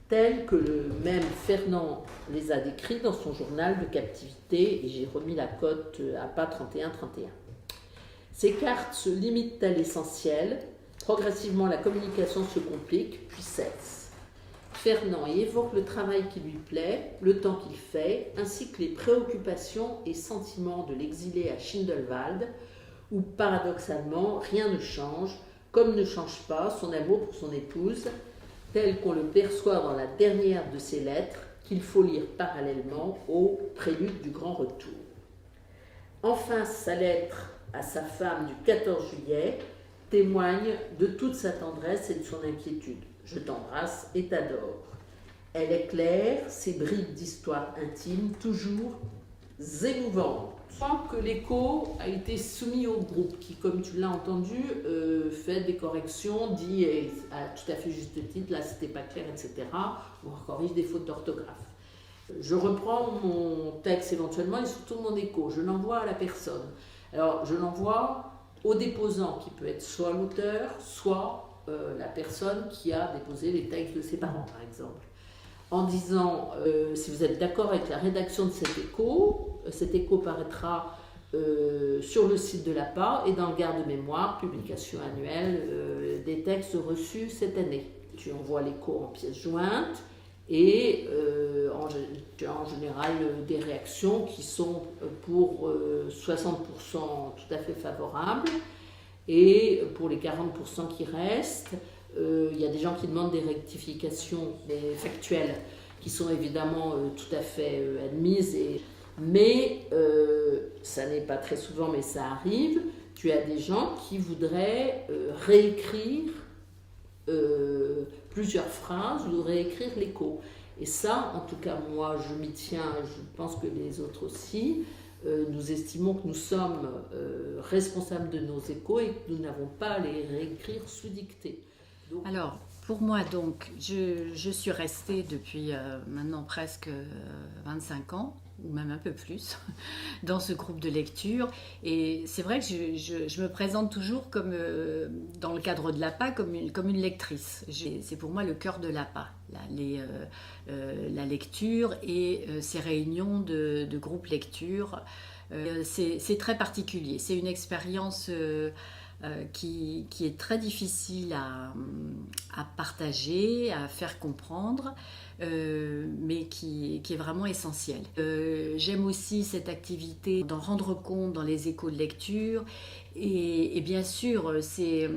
tels que le même Fernand les a décrits dans son journal de captivité, et j'ai remis la cote à pas 31-31. Ces cartes se limitent à l'essentiel, progressivement la communication se complique, puis cesse. Fernand y évoque le travail qui lui plaît, le temps qu'il fait, ainsi que les préoccupations et sentiments de l'exilé à Schindelwald, où paradoxalement rien ne change, comme ne change pas son amour pour son épouse, tel qu'on le perçoit dans la dernière de ses lettres, qu'il faut lire parallèlement au prélude du grand retour. Enfin, sa lettre à sa femme du 14 juillet témoigne de toute sa tendresse et de son inquiétude. Je t'embrasse et t'adore. Elle éclaire ces bribes d'histoire intime, toujours émouvantes. Je crois que l'écho a été soumis au groupe qui, comme tu l'as entendu, fait des corrections, dit à tout à fait juste titre, là c'était pas clair, etc. On corrige des fautes d'orthographe. Je reprends mon texte éventuellement et surtout mon écho. Je l'envoie à la personne. Alors, je l'envoie au déposant, qui peut être soit l'auteur, soit la personne qui a déposé les textes de ses parents, par exemple. En disant, si vous êtes d'accord avec la rédaction de cet écho paraîtra sur le site de l'APA et dans le garde-mémoire, publication annuelle des textes reçus cette année. Tu envoies l'écho en pièces jointes et tu as en général des réactions qui sont pour 60% tout à fait favorables. Et pour les 40% qui restent, il y a des gens qui demandent des rectifications factuelles qui sont évidemment tout à fait admises. Mais ça n'est pas très souvent, mais ça arrive. Tu as des gens qui voudraient réécrire plusieurs phrases, je voudrais écrire l'écho. Et ça, en tout cas, moi, je m'y tiens, je pense que les autres aussi. Nous estimons que nous sommes responsables de nos échos et que nous n'avons pas à les réécrire sous dictée. Donc, alors, pour moi, donc, je suis restée depuis maintenant presque 25 ans, ou même un peu plus, dans ce groupe de lecture. Et c'est vrai que je me présente toujours comme, dans le cadre de l'APA, comme une lectrice. C'est pour moi le cœur de l'APA, la lecture et ces réunions de groupe lecture. C'est très particulier. C'est une expérience qui est très difficile à partager, à faire comprendre, mais qui est vraiment essentielle. J'aime aussi cette activité d'en rendre compte dans les échos de lecture et bien sûr ces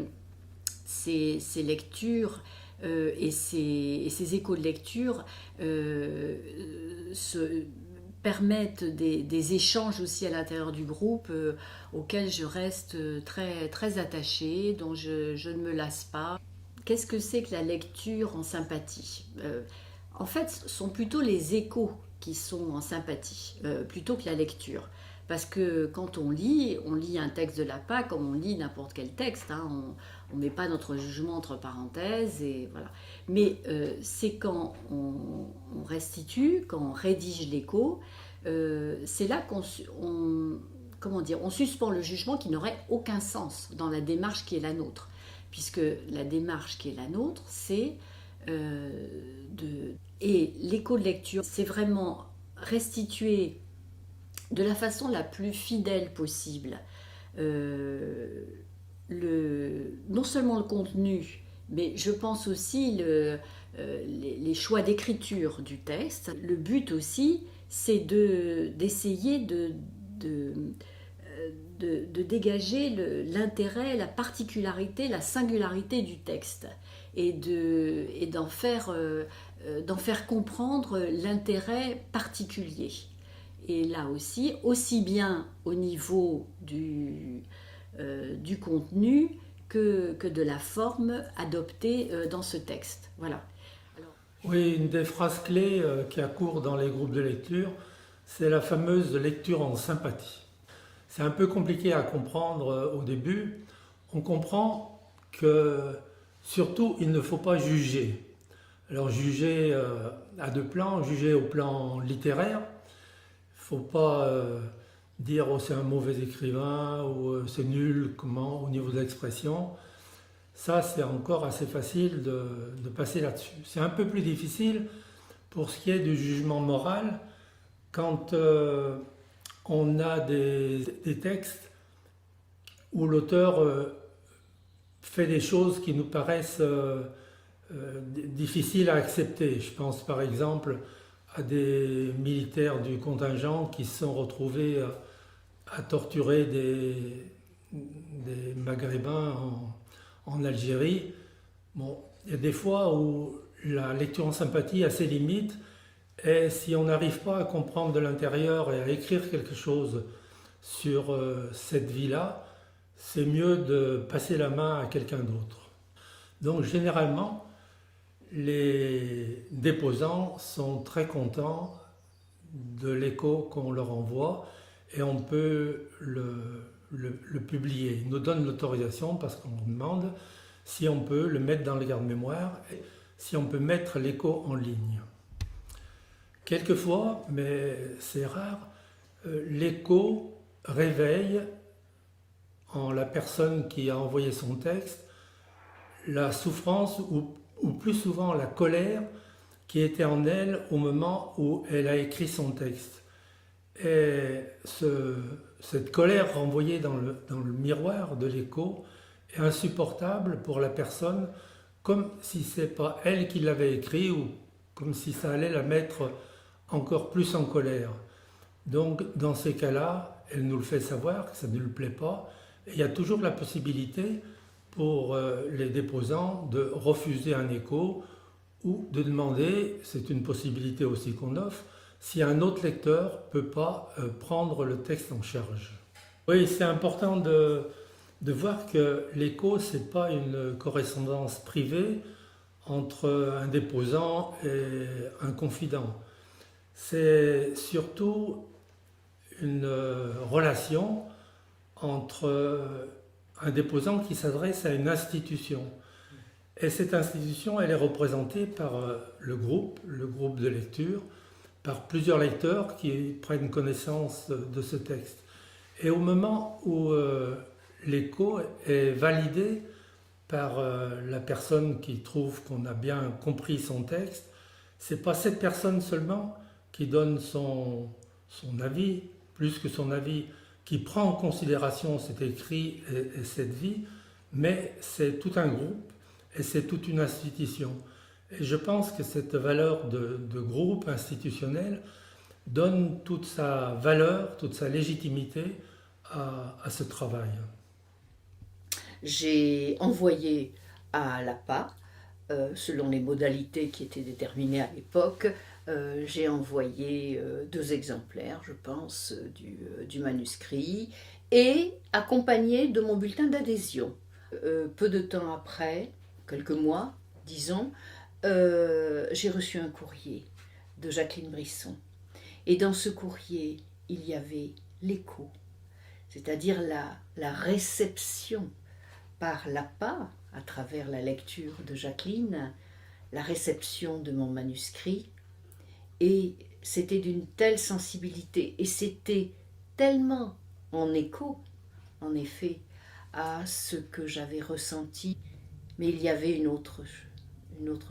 lectures et ces échos de lecture permettent des échanges aussi à l'intérieur du groupe auxquels je reste très, très attachée, dont je ne me lasse pas. Qu'est-ce que c'est que la lecture en sympathie ? En fait, ce sont plutôt les échos qui sont en sympathie, plutôt que la lecture. Parce que quand on lit un texte de l'APA comme on lit n'importe quel texte, hein, on ne met pas notre jugement entre parenthèses, et voilà. Mais c'est quand on restitue, quand on rédige l'écho, c'est là qu'on suspend le jugement qui n'aurait aucun sens dans la démarche qui est la nôtre. Puisque la démarche qui est la nôtre, c'est Et l'écho de lecture, c'est vraiment restituer de la façon la plus fidèle possible non seulement le contenu, mais je pense aussi les choix d'écriture du texte. Le but aussi, c'est d'essayer de dégager l'intérêt, la particularité, la singularité du texte et d'en faire comprendre l'intérêt particulier. Et là aussi bien au niveau du contenu que de la forme adoptée dans ce texte. Voilà. Oui, une des phrases clés qui accourt dans les groupes de lecture, c'est la fameuse lecture en sympathie. C'est un peu compliqué à comprendre au début. On comprend que, surtout, il ne faut pas juger. Alors, juger à deux plans, juger au plan littéraire. Il ne faut pas dire « oh, c'est un mauvais écrivain » ou « c'est nul » au niveau de l'expression. Ça, c'est encore assez facile de passer là-dessus. C'est un peu plus difficile pour ce qui est du jugement moral, quand on a des textes où l'auteur fait des choses qui nous paraissent difficiles à accepter. Je pense par exemple à des militaires du contingent qui se sont retrouvés à torturer des Maghrébins en Algérie. Bon, il y a des fois où la lecture en sympathie a ses limites, et si on n'arrive pas à comprendre de l'intérieur et à écrire quelque chose sur cette vie-là, c'est mieux de passer la main à quelqu'un d'autre. Donc généralement, les déposants sont très contents de l'écho qu'on leur envoie, et on peut le publier. Ils nous donnent l'autorisation parce qu'on nous demande si on peut le mettre dans le garde-mémoire, et si on peut mettre l'écho en ligne. Quelquefois, mais c'est rare, l'écho réveille en la personne qui a envoyé son texte la souffrance ou plus souvent la colère qui était en elle au moment où elle a écrit son texte. Et cette colère renvoyée dans le miroir de l'écho est insupportable pour la personne, comme si ce n'est pas elle qui l'avait écrit, ou comme si ça allait la mettre encore plus en colère. Donc dans ces cas-là, elle nous le fait savoir que ça ne lui plaît pas, et il y a toujours la possibilité pour les déposants de refuser un écho, ou de demander, c'est une possibilité aussi qu'on offre, si un autre lecteur ne peut pas prendre le texte en charge. Oui, c'est important de de voir que l'écho, ce n'est pas une correspondance privée entre un déposant et un confident. C'est surtout une relation entre un déposant qui s'adresse à une institution. Et cette institution, elle est représentée par le groupe de lecture, par plusieurs lecteurs qui prennent connaissance de ce texte. Et au moment où l'écho est validé par la personne qui trouve qu'on a bien compris son texte, c'est pas cette personne seulement qui donne son avis, plus que son avis, qui prend en considération cet écrit et cette vie, mais c'est tout un groupe et c'est toute une institution. Et je pense que cette valeur de groupe institutionnel donne toute sa valeur, toute sa légitimité à ce travail. J'ai envoyé à l'APA, selon les modalités qui étaient déterminées à l'époque, j'ai envoyé 2 exemplaires, je pense, du manuscrit, et accompagné de mon bulletin d'adhésion. Peu de temps après, quelques mois, disons, j'ai reçu un courrier de Jacqueline Brisson. Et dans ce courrier, il y avait l'écho, c'est-à-dire la réception par l'APA, à travers la lecture de Jacqueline, la réception de mon manuscrit. Et c'était d'une telle sensibilité, et c'était tellement en écho, en effet, à ce que j'avais ressenti. Mais il y avait une autre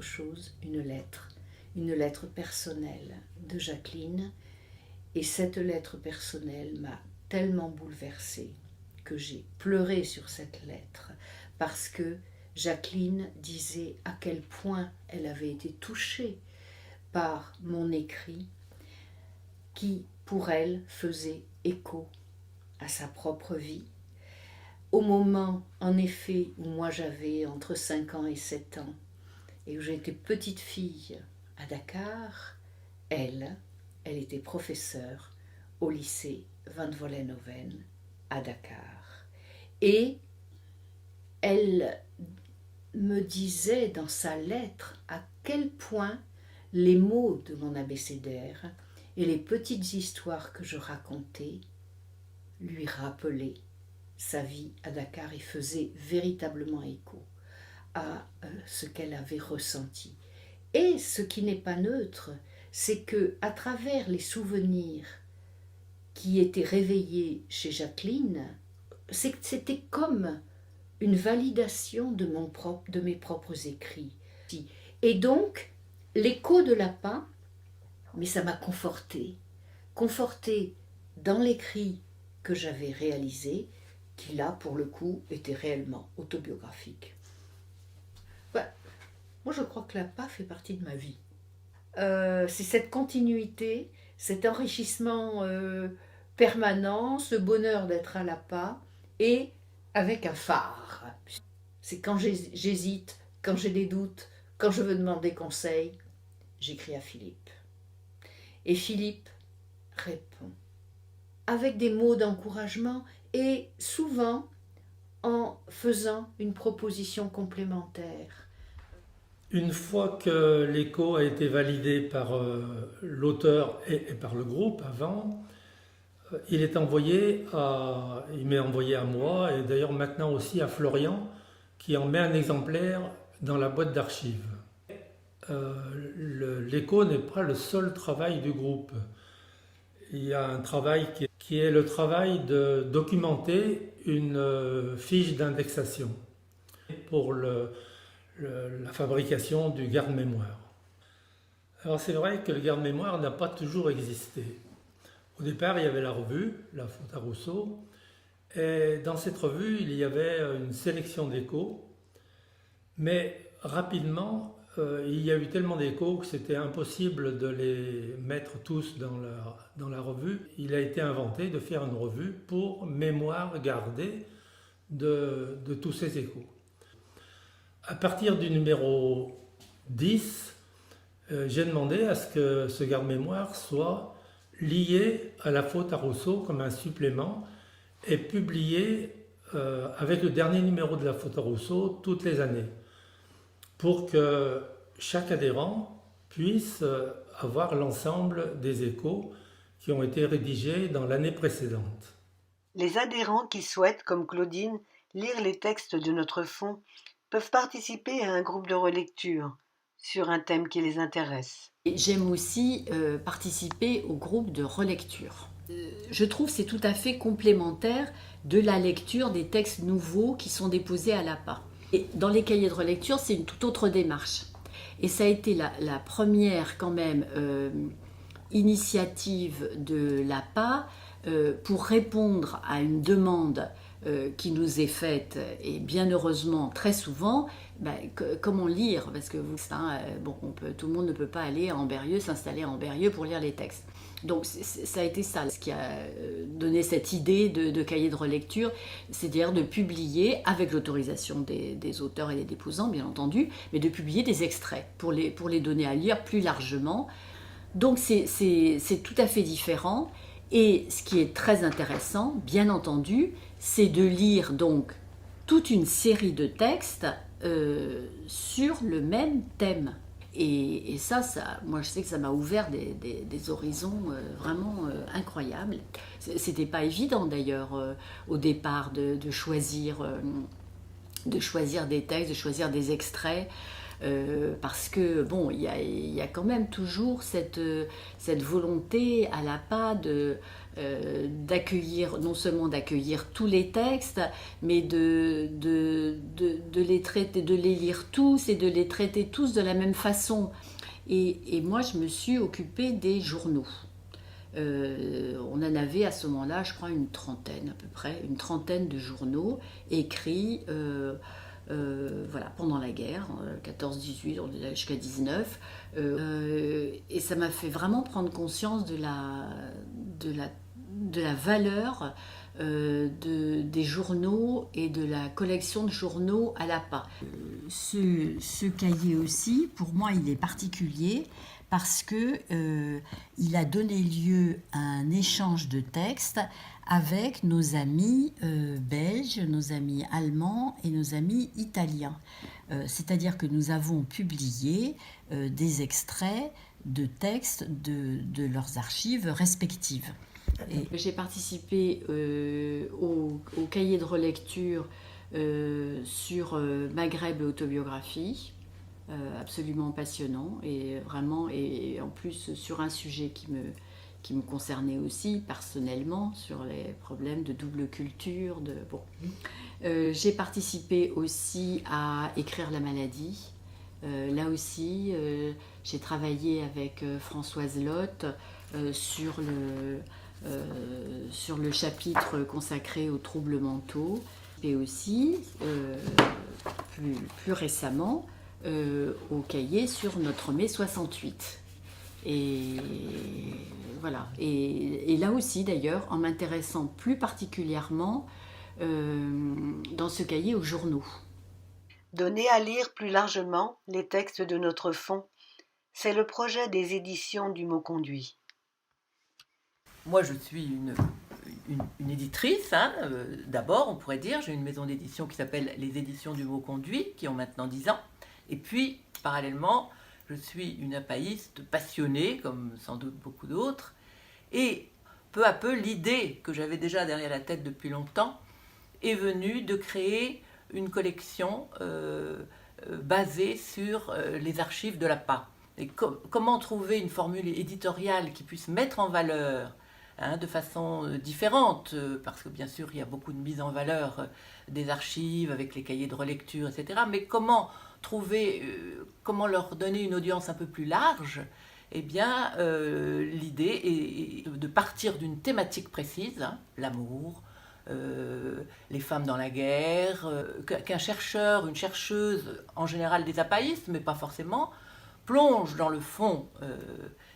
chose, une lettre personnelle de Jacqueline. Et cette lettre personnelle m'a tellement bouleversée que j'ai pleuré sur cette lettre, parce que Jacqueline disait à quel point elle avait été touchée par mon écrit, qui pour elle faisait écho à sa propre vie. Au moment, en effet, où moi j'avais entre 5 ans et 7 ans, et où j'étais petite fille à Dakar, elle était professeure au lycée Van Vollenhoven à Dakar. Et elle me disait dans sa lettre à quel point les mots de mon abécédaire et les petites histoires que je racontais lui rappelaient sa vie à Dakar et faisaient véritablement écho à ce qu'elle avait ressenti. Et ce qui n'est pas neutre, c'est que à travers les souvenirs qui étaient réveillés chez Jacqueline, c'était comme une validation de mes propres écrits. Et donc, l'écho de l'APA, mais ça m'a confortée dans l'écrit que j'avais réalisé, qui là, pour le coup, était réellement autobiographique. Moi, je crois que l'APA fait partie de ma vie. C'est cette continuité, cet enrichissement permanent, ce bonheur d'être à l'APA, et avec un phare. C'est quand j'hésite, quand j'ai des doutes, quand je veux demander conseil, j'écris à Philippe. Et Philippe répond avec des mots d'encouragement et souvent en faisant une proposition complémentaire. Une fois que l'écho a été validé par l'auteur et par le groupe avant, il m'est envoyé à moi et d'ailleurs maintenant aussi à Florian qui en met un exemplaire dans la boîte d'archives. L'écho n'est pas le seul travail du groupe. Il y a un travail qui est le travail de documenter une fiche d'indexation pour la fabrication du garde-mémoire. Alors c'est vrai que le garde-mémoire n'a pas toujours existé. Au départ, il y avait la revue, La Faute à Rousseau, et dans cette revue, il y avait une sélection d'échos, mais rapidement, il y a eu tellement d'échos que c'était impossible de les mettre tous dans la revue. Il a été inventé de faire une revue pour mémoire gardée de tous ces échos. À partir du numéro 10, j'ai demandé à ce que ce garde-mémoire soit lié à La Faute à Rousseau comme un supplément et publié avec le dernier numéro de la Faute à Rousseau toutes les années, pour que chaque adhérent puisse avoir l'ensemble des échos qui ont été rédigés dans l'année précédente. Les adhérents qui souhaitent, comme Claudine, lire les textes de notre fonds peuvent participer à un groupe de relecture sur un thème qui les intéresse. J'aime aussi participer au groupe de relecture. Je trouve que c'est tout à fait complémentaire de la lecture des textes nouveaux qui sont déposés à l'APA. Et dans les cahiers de relecture, c'est une toute autre démarche. Et ça a été la première quand même initiative de l'APA pour répondre à une demande qui nous est faite, et bien heureusement très souvent, comment lire, parce que tout le monde ne peut pas aller à Ambérieu, s'installer à Ambérieu pour lire les textes. Donc ça a été ça, ce qui a donné cette idée de cahier de relecture, c'est-à-dire de publier, avec l'autorisation des auteurs et des déposants bien entendu, mais de publier des extraits pour les donner à lire plus largement. Donc c'est tout à fait différent. Et ce qui est très intéressant, bien entendu, c'est de lire donc toute une série de textes sur le même thème. Et ça, moi je sais que ça m'a ouvert des horizons vraiment incroyables. C'était pas évident d'ailleurs au départ de choisir des textes, de choisir des extraits. Parce que bon, il y a quand même toujours cette volonté à l'APA d'accueillir, non seulement d'accueillir tous les textes, mais de les traiter, de les lire tous et de les traiter tous de la même façon. Et moi, je me suis occupée des journaux. On en avait à ce moment-là, je crois, une trentaine à peu près, une trentaine de journaux écrits pendant la guerre, 14-18, on est là jusqu'à 19, et ça m'a fait vraiment prendre conscience de la valeur des journaux et de la collection de journaux à l'APA. Ce cahier aussi, pour moi, il est particulier parce que il a donné lieu à un échange de textes avec nos amis belges, nos amis allemands et nos amis italiens. C'est-à-dire que nous avons publié des extraits de textes de leurs archives respectives. J'ai participé au cahier de relecture sur Maghreb et autobiographie, absolument passionnant et vraiment, et en plus sur un sujet qui me concernait aussi personnellement, sur les problèmes de double culture. J'ai participé aussi à Écrire la maladie. Là aussi, j'ai travaillé avec Françoise Lotte sur le chapitre consacré aux troubles mentaux, et aussi, plus récemment, au cahier sur notre mai 68. Et voilà. Et là aussi, d'ailleurs, en m'intéressant plus particulièrement dans ce cahier aux journaux. Donner à lire plus largement les textes de notre fonds, c'est le projet des éditions du Mot Conduit. Moi, je suis une éditrice, d'abord, on pourrait dire. J'ai une maison d'édition qui s'appelle les Éditions du Mot Conduit, qui ont maintenant 10 ans. Et puis, parallèlement, je suis une apaïste passionnée, comme sans doute beaucoup d'autres. Et peu à peu, l'idée que j'avais déjà derrière la tête depuis longtemps est venue de créer une collection basée sur les archives de l'APA. Et comment trouver une formule éditoriale qui puisse mettre en valeur de façon différente, parce que bien sûr il y a beaucoup de mise en valeur des archives avec les cahiers de relecture, etc. Mais comment leur donner une audience un peu plus large? Eh bien, l'idée est de partir d'une thématique précise, l'amour, les femmes dans la guerre, qu'un chercheur, une chercheuse, en général des apaïstes, mais pas forcément, plonge dans le fond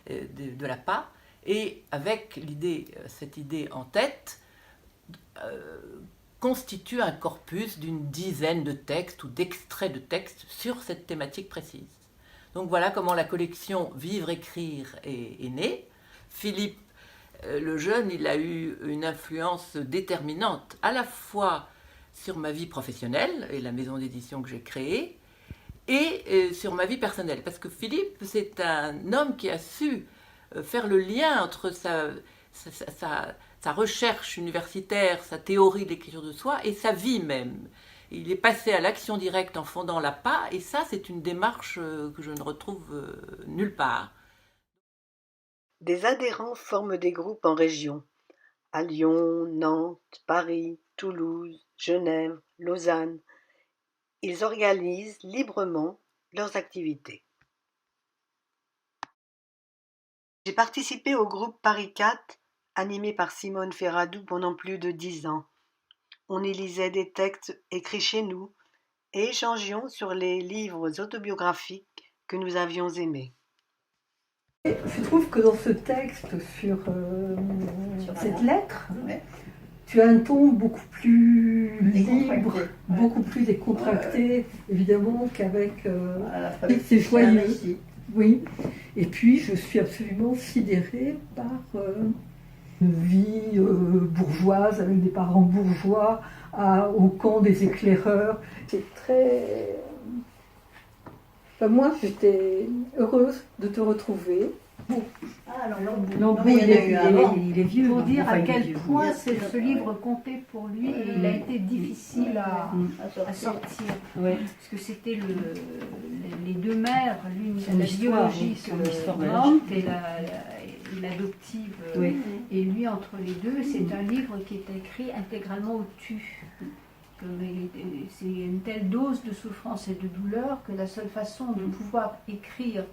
de l'APA, et avec cette idée en tête, constitue un corpus d'une dizaine de textes ou d'extraits de textes sur cette thématique précise. Donc voilà comment la collection Vivre, écrire est née. Philippe le jeune, il a eu une influence déterminante, à la fois sur ma vie professionnelle et la maison d'édition que j'ai créée, et sur ma vie personnelle. Parce que Philippe, c'est un homme qui a su faire le lien entre sa recherche universitaire, sa théorie de l'écriture de soi et sa vie même. Il est passé à l'action directe en fondant l'APA, et ça, c'est une démarche que je ne retrouve nulle part. Des adhérents forment des groupes en région, à Lyon, Nantes, Paris, Toulouse, Genève, Lausanne. Ils organisent librement leurs activités. J'ai participé au groupe Paris 4, animé par Simone Ferradou pendant plus de 10 ans. On y lisait des textes écrits chez nous et échangions sur les livres autobiographiques que nous avions aimés. Je trouve que dans ce texte, sur cette lettre, tu as un ton beaucoup plus libre, beaucoup plus décontracté, évidemment, qu'avec c'est joyeux. Oui. Et puis, je suis absolument sidérée par une vie bourgeoise, avec des parents bourgeois, au camp des éclaireurs. C'est très... Enfin, moi, j'étais heureuse de te retrouver. Bon. Alors, il est vieux. Pour dire à quel point ce livre comptait pour lui, et il a été difficile à sortir. Ouais. Parce que c'était les deux mères, l'une la biologiste et l'adoptive. Oui. Et lui, entre les deux, c'est un livre qui est écrit intégralement au tu. C'est une telle dose de souffrance et de douleur que la seule façon de pouvoir écrire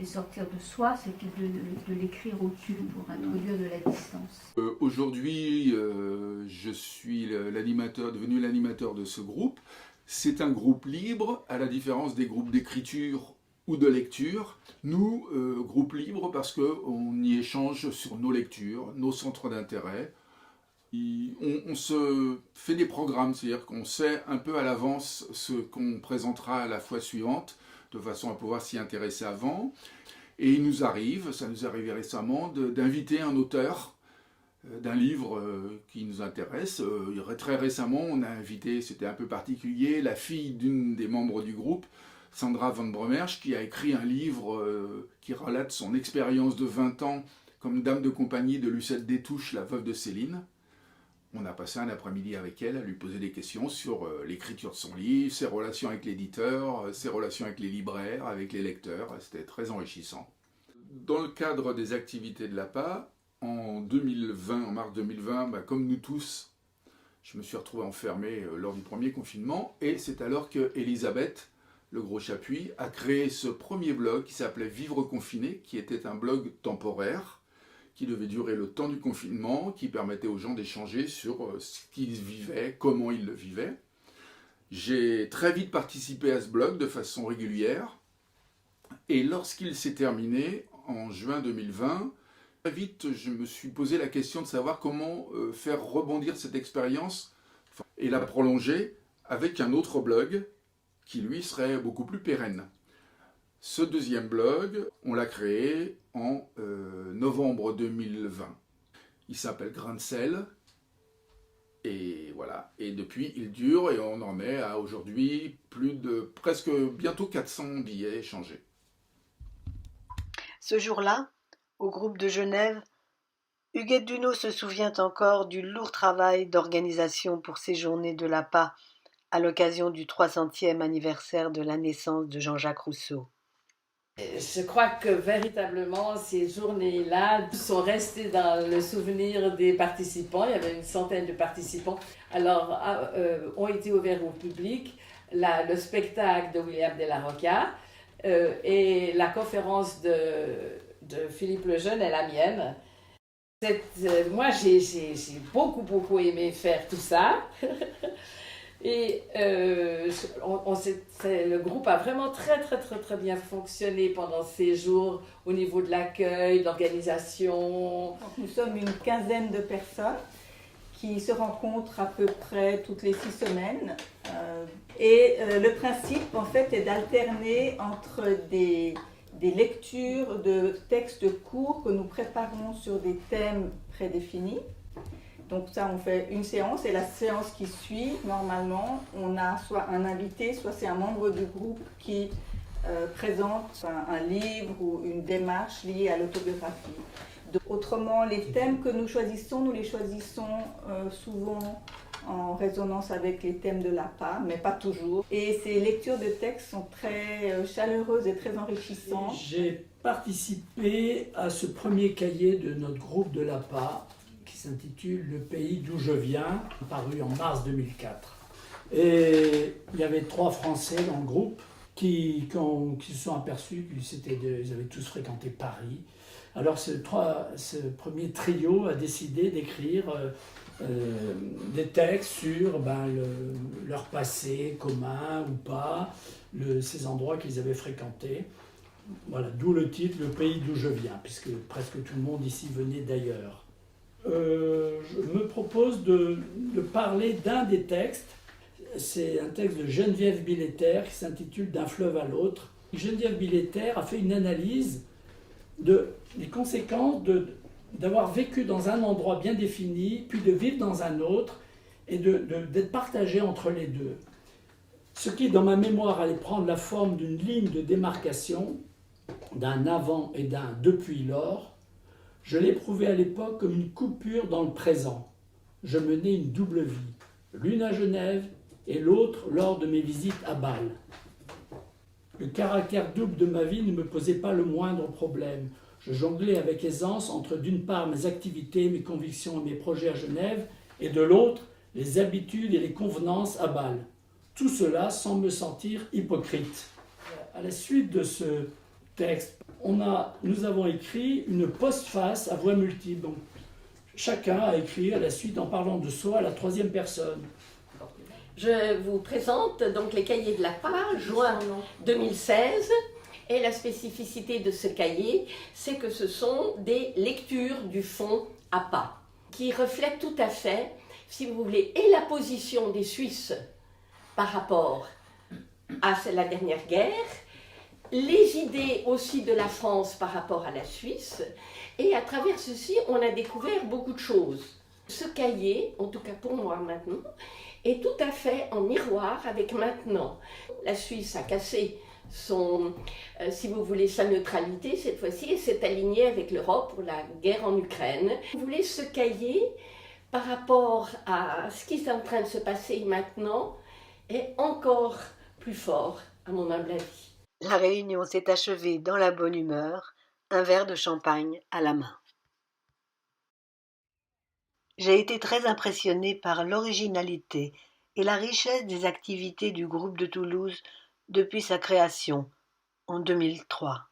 et sortir de soi, c'est de l'écrire au tu pour introduire de la distance. Aujourd'hui, je suis devenu l'animateur de ce groupe. C'est un groupe libre, à la différence des groupes d'écriture ou de lecture. Nous, groupe libre parce qu'on y échange sur nos lectures, nos centres d'intérêt. On se fait des programmes, c'est-à-dire qu'on sait un peu à l'avance ce qu'on présentera à la fois suivante, de façon à pouvoir s'y intéresser avant. Et il nous arrive, ça nous est arrivé récemment, d'inviter un auteur d'un livre qui nous intéresse. Très récemment, on a invité, c'était un peu particulier, la fille d'une des membres du groupe, Sandra Van Bromersch, qui a écrit un livre qui relate son expérience de 20 ans comme dame de compagnie de Lucette Détouche, la veuve de Céline. On a passé un après-midi avec elle à lui poser des questions sur l'écriture de son livre, ses relations avec l'éditeur, ses relations avec les libraires, avec les lecteurs. C'était très enrichissant. Dans le cadre des activités de l'APA, en mars 2020, comme nous tous, je me suis retrouvé enfermé lors du premier confinement. Et c'est alors que Elisabeth, le gros chapuis, a créé ce premier blog qui s'appelait Vivre confiné, qui était un blog temporaire, qui devait durer le temps du confinement, qui permettait aux gens d'échanger sur ce qu'ils vivaient, comment ils le vivaient. J'ai très vite participé à ce blog de façon régulière, et lorsqu'il s'est terminé, en juin 2020, très vite je me suis posé la question de savoir comment faire rebondir cette expérience et la prolonger avec un autre blog qui lui serait beaucoup plus pérenne. Ce deuxième blog, on l'a créé en novembre 2020. Il s'appelle Grain de sel. Et voilà. Et depuis, il dure et on en est à aujourd'hui presque bientôt 400 billets échangés. Ce jour-là, au groupe de Genève, Huguette Dunod se souvient encore du lourd travail d'organisation pour ces journées de l'APA à l'occasion du 300e anniversaire de la naissance de Jean-Jacques Rousseau. Je crois que véritablement ces journées-là sont restées dans le souvenir des participants. Il y avait une centaine de participants. Alors, ont été ouverts au public le spectacle de William de la Rocca et la conférence de Philippe Lejeune et la mienne. Moi, j'ai beaucoup aimé faire tout ça. Et le groupe a vraiment très bien fonctionné pendant ces jours au niveau de l'accueil, de l'organisation. Nous sommes une quinzaine de personnes qui se rencontrent à peu près toutes les 6 semaines. Le principe, en fait, est d'alterner entre des lectures de textes courts que nous préparons sur des thèmes prédéfinis Donc ça, on fait une séance et la séance qui suit, normalement, on a soit un invité, soit c'est un membre du groupe qui présente un livre ou une démarche liée à l'autobiographie. Autrement, les thèmes que nous les choisissons souvent en résonance avec les thèmes de l'APA, mais pas toujours. Et ces lectures de textes sont très chaleureuses et très enrichissantes. J'ai participé à ce premier cahier de notre groupe de l'APA qui s'intitule « Le pays d'où je viens », paru en mars 2004. Et il y avait 3 Français dans le groupe qui se sont aperçus qu'ils avaient tous fréquenté Paris. Alors ce premier trio a décidé d'écrire des textes sur leur passé commun ou pas, ces endroits qu'ils avaient fréquentés. Voilà, d'où le titre « Le pays d'où je viens », puisque presque tout le monde ici venait d'ailleurs. Je me propose de parler d'un des textes. C'est un texte de Geneviève Billetter qui s'intitule « D'un fleuve à l'autre ». Geneviève Billetter a fait une analyse des conséquences d'avoir vécu dans un endroit bien défini, puis de vivre dans un autre, et d'être partagé entre les deux. Ce qui, dans ma mémoire, allait prendre la forme d'une ligne de démarcation, d'un avant et d'un depuis lors, je l'éprouvais à l'époque comme une coupure dans le présent. Je menais une double vie, l'une à Genève et l'autre lors de mes visites à Bâle. Le caractère double de ma vie ne me posait pas le moindre problème. Je jonglais avec aisance entre d'une part mes activités, mes convictions et mes projets à Genève, et de l'autre les habitudes et les convenances à Bâle. Tout cela sans me sentir hypocrite. À la suite de ce texte, nous avons écrit une postface à voix multiple. Donc, chacun a écrit à la suite en parlant de soi à la 3e personne. Je vous présente donc les cahiers de l'APA, juin 2016. Et la spécificité de ce cahier, c'est que ce sont des lectures du fond APA, qui reflètent tout à fait, si vous voulez, et la position des Suisses par rapport à la dernière guerre, les idées aussi de la France par rapport à la Suisse, et à travers ceci, on a découvert beaucoup de choses. Ce cahier, en tout cas pour moi maintenant, est tout à fait en miroir avec maintenant. La Suisse a cassé si vous voulez, sa neutralité cette fois-ci, et s'est alignée avec l'Europe pour la guerre en Ukraine. Vous voulez ce cahier, par rapport à ce qui est en train de se passer maintenant, est encore plus fort, à mon humble avis. La réunion s'est achevée dans la bonne humeur, un verre de champagne à la main. J'ai été très impressionnée par l'originalité et la richesse des activités du groupe de Toulouse depuis sa création en 2003.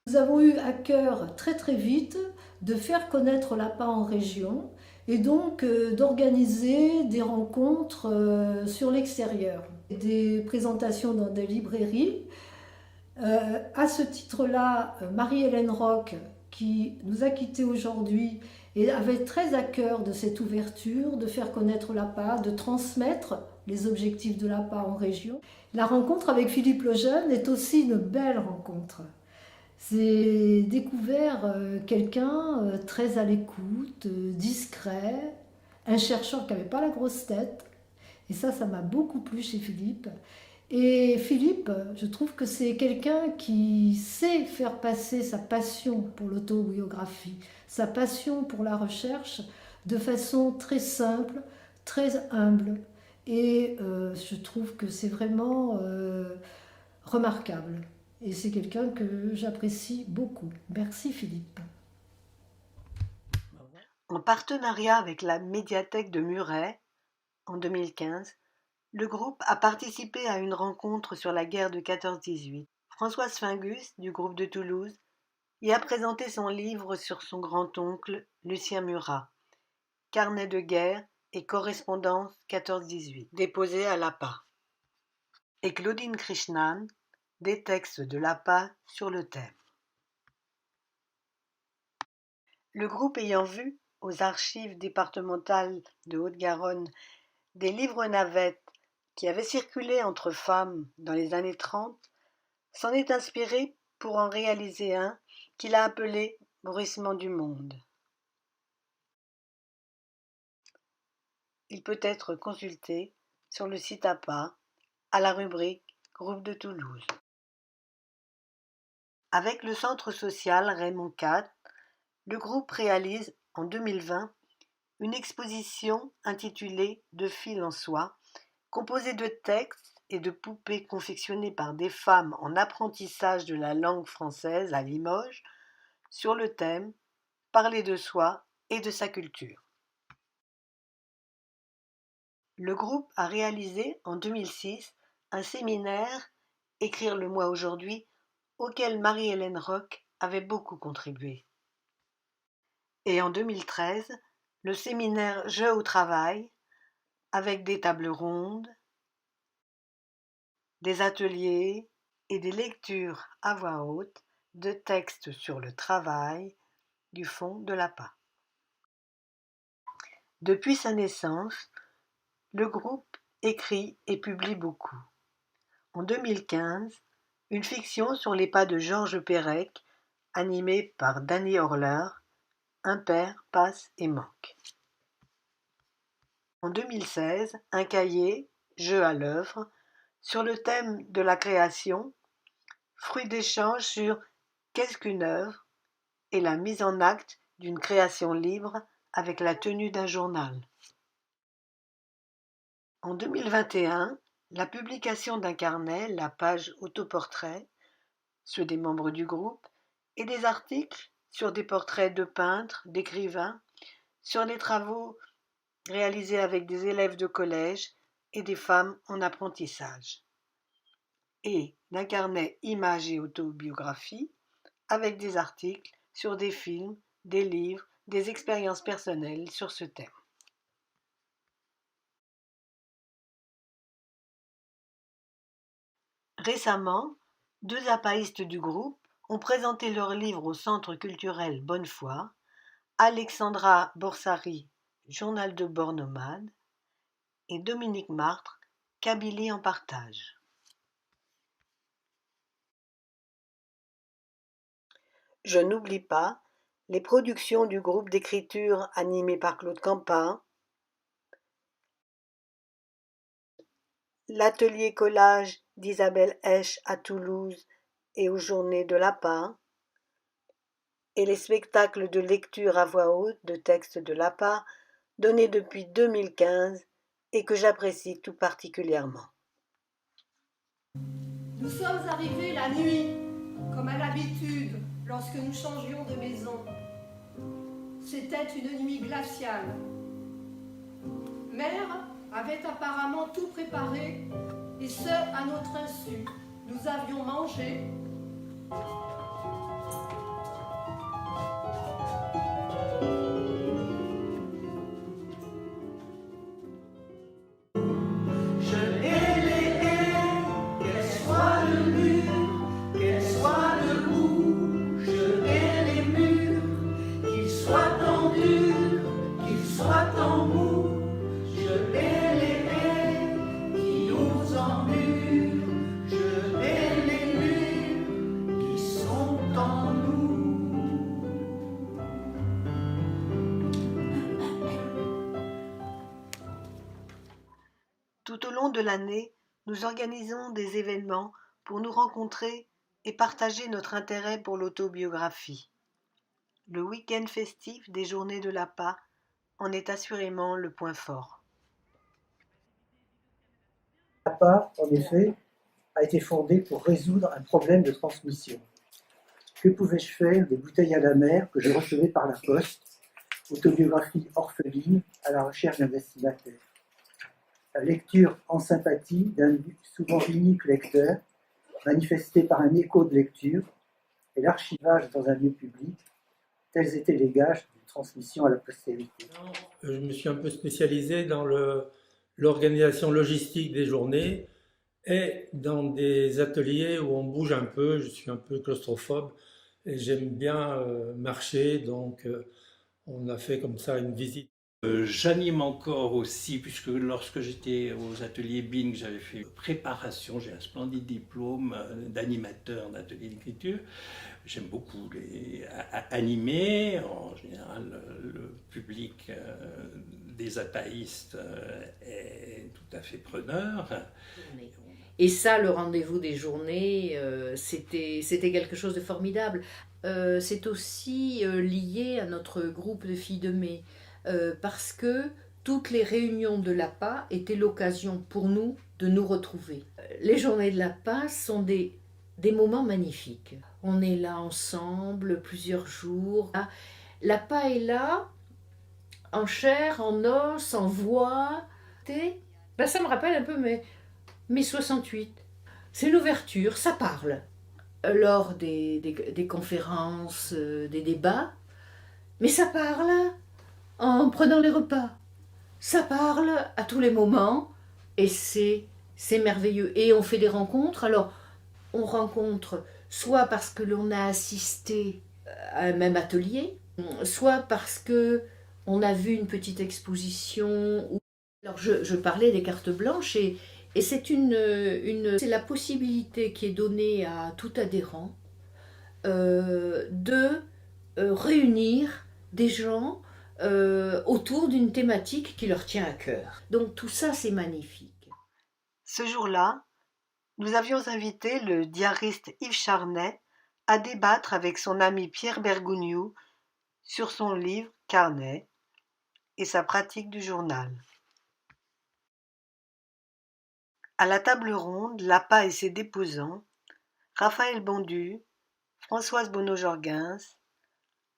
Nous avons eu à cœur très très vite de faire connaître l'APA en région et donc d'organiser des rencontres sur l'extérieur, des présentations dans des librairies. À ce titre-là, Marie-Hélène Roch, qui nous a quittés aujourd'hui, et avait très à cœur de cette ouverture, de faire connaître l'APA, de transmettre les objectifs de l'APA en région. La rencontre avec Philippe Lejeune est aussi une belle rencontre. J'ai découvert quelqu'un très à l'écoute, discret, un chercheur qui n'avait pas la grosse tête. Et ça m'a beaucoup plu chez Philippe. Et Philippe, je trouve que c'est quelqu'un qui sait faire passer sa passion pour l'autobiographie, sa passion pour la recherche, de façon très simple, très humble. Et je trouve que c'est vraiment remarquable. Et c'est quelqu'un que j'apprécie beaucoup. Merci Philippe. En partenariat avec la médiathèque de Muret, en 2015, le groupe a participé à une rencontre sur la guerre de 14-18. Françoise Fingus, du groupe de Toulouse, y a présenté son livre sur son grand-oncle Lucien Murat, Carnet de guerre et correspondance 14-18, déposé à l'APA. Et Claudine Krishnan, des textes de l'APA sur le thème. Le groupe ayant vu aux archives départementales de Haute-Garonne des livres navettes qui avaient circulé entre femmes dans les années 30, s'en est inspiré pour en réaliser un qu'il a appelé Bruissement du monde. il peut être consulté sur le site APA à la rubrique Groupe de Toulouse. Avec le centre social Raymond IV, le groupe réalise en 2020 une exposition intitulée De fil en soie, composée de textes et de poupées confectionnées par des femmes en apprentissage de la langue française à Limoges, sur le thème « Parler de soi et de sa culture ». Le groupe a réalisé en 2006 un séminaire « Écrire le moi aujourd'hui » auquel Marie-Hélène Roch avait beaucoup contribué. Et en 2013, le séminaire Je au travail, avec des tables rondes, des ateliers et des lectures à voix haute de textes sur le travail du fond de l'APA. Depuis sa naissance, le groupe écrit et publie beaucoup. En 2015, une fiction sur les pas de Georges Perec, animée par Danny Horler, Un père passe et manque. En 2016, un cahier, Jeux à l'œuvre, sur le thème de la création, fruit d'échanges sur qu'est-ce qu'une œuvre et la mise en acte d'une création libre avec la tenue d'un journal. En 2021, la publication d'un carnet, la page autoportrait, ceux des membres du groupe, et des articles sur des portraits de peintres, d'écrivains, sur les travaux réalisés avec des élèves de collège et des femmes en apprentissage, et d'un carnet images et autobiographie avec des articles sur des films, des livres, des expériences personnelles sur ce thème. Récemment, 2 apaïstes du groupe ont présenté leur livre au Centre culturel Bonnefoy, Alexandra Borsari, Journal de bord nomade, et Dominique Martre, Kabylie en partage. Je n'oublie pas les productions du groupe d'écriture animé par Claude Campin, l'atelier collage d'Isabelle Esch à Toulouse et aux Journées de l'APA, et les spectacles de lecture à voix haute de textes de l'APA donnés depuis 2015 et que j'apprécie tout particulièrement. Nous sommes arrivés la nuit, comme à l'habitude, lorsque nous changions de maison. C'était une nuit glaciale. Mère avait apparemment tout préparé, et ce, à notre insu. Nous avions mangé. Tout au long de l'année, nous organisons des événements pour nous rencontrer et partager notre intérêt pour l'autobiographie. Le week-end festif des Journées de l'APA en est assurément le point fort. L'APA, en effet, a été fondée pour résoudre un problème de transmission. Que pouvais-je faire des bouteilles à la mer que je recevais par la poste, autobiographie orpheline à la recherche d'un destinataire? La lecture en sympathie d'un souvent unique lecteur, manifesté par un écho de lecture, et l'archivage dans un lieu public, tels étaient les gages d'une transmission à la postérité. Je me suis un peu spécialisé dans l'organisation logistique des journées et dans des ateliers où on bouge un peu. Je suis un peu claustrophobe et j'aime bien marcher, donc on a fait comme ça une visite. J'anime encore aussi, puisque lorsque j'étais aux ateliers Bing, j'avais fait préparation, j'ai un splendide diplôme d'animateur d'atelier d'écriture. J'aime beaucoup animer, en général le public des apaïstes est tout à fait preneur. Et ça, le rendez-vous des journées, c'était quelque chose de formidable. C'est aussi lié à notre groupe de filles de mai, parce que toutes les réunions de l'APA étaient l'occasion pour nous de nous retrouver. Les journées de l'APA sont des moments magnifiques. On est là ensemble plusieurs jours. L'APA est là, en chair, en os, en voix. Ça me rappelle un peu mes 68. C'est l'ouverture, ça parle. Lors des conférences, des débats, mais ça parle en prenant les repas. Ça parle à tous les moments et c'est merveilleux. Et on fait des rencontres. Alors, on rencontre soit parce que l'on a assisté à un même atelier, soit parce que on a vu une petite exposition. Alors, je parlais des cartes blanches et c'est c'est la possibilité qui est donnée à tout adhérent de réunir des gens autour d'une thématique qui leur tient à cœur. Donc tout ça, c'est magnifique. Ce jour-là, nous avions invité le diariste Yves Charnet à débattre avec son ami Pierre Bergougnoux sur son livre Carnet et sa pratique du journal. À la table ronde, l'APA et ses déposants, Raphaël Bondu, Françoise Bonneau-Jorgens,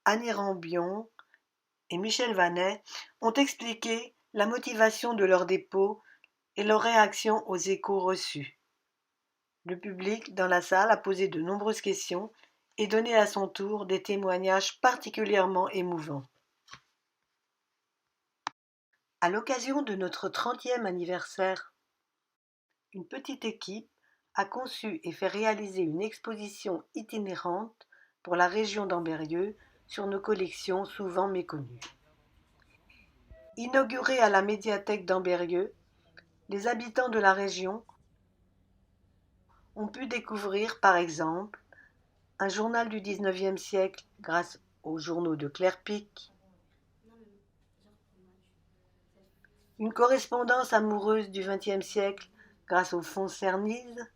Annie Rambion et Michel Vanet ont expliqué la motivation de leur dépôt et leur réaction aux échos reçus. Le public dans la salle a posé de nombreuses questions et donné à son tour des témoignages particulièrement émouvants. À l'occasion de notre 30e anniversaire, une petite équipe a conçu et fait réaliser une exposition itinérante pour la région d'Ambérieu sur nos collections souvent méconnues. Inaugurée à la médiathèque d'Ambérieu, les habitants de la région ont pu découvrir, par exemple, un journal du XIXe siècle grâce aux journaux de Clerpic, une correspondance amoureuse du XXe siècle grâce au fonds Cernise,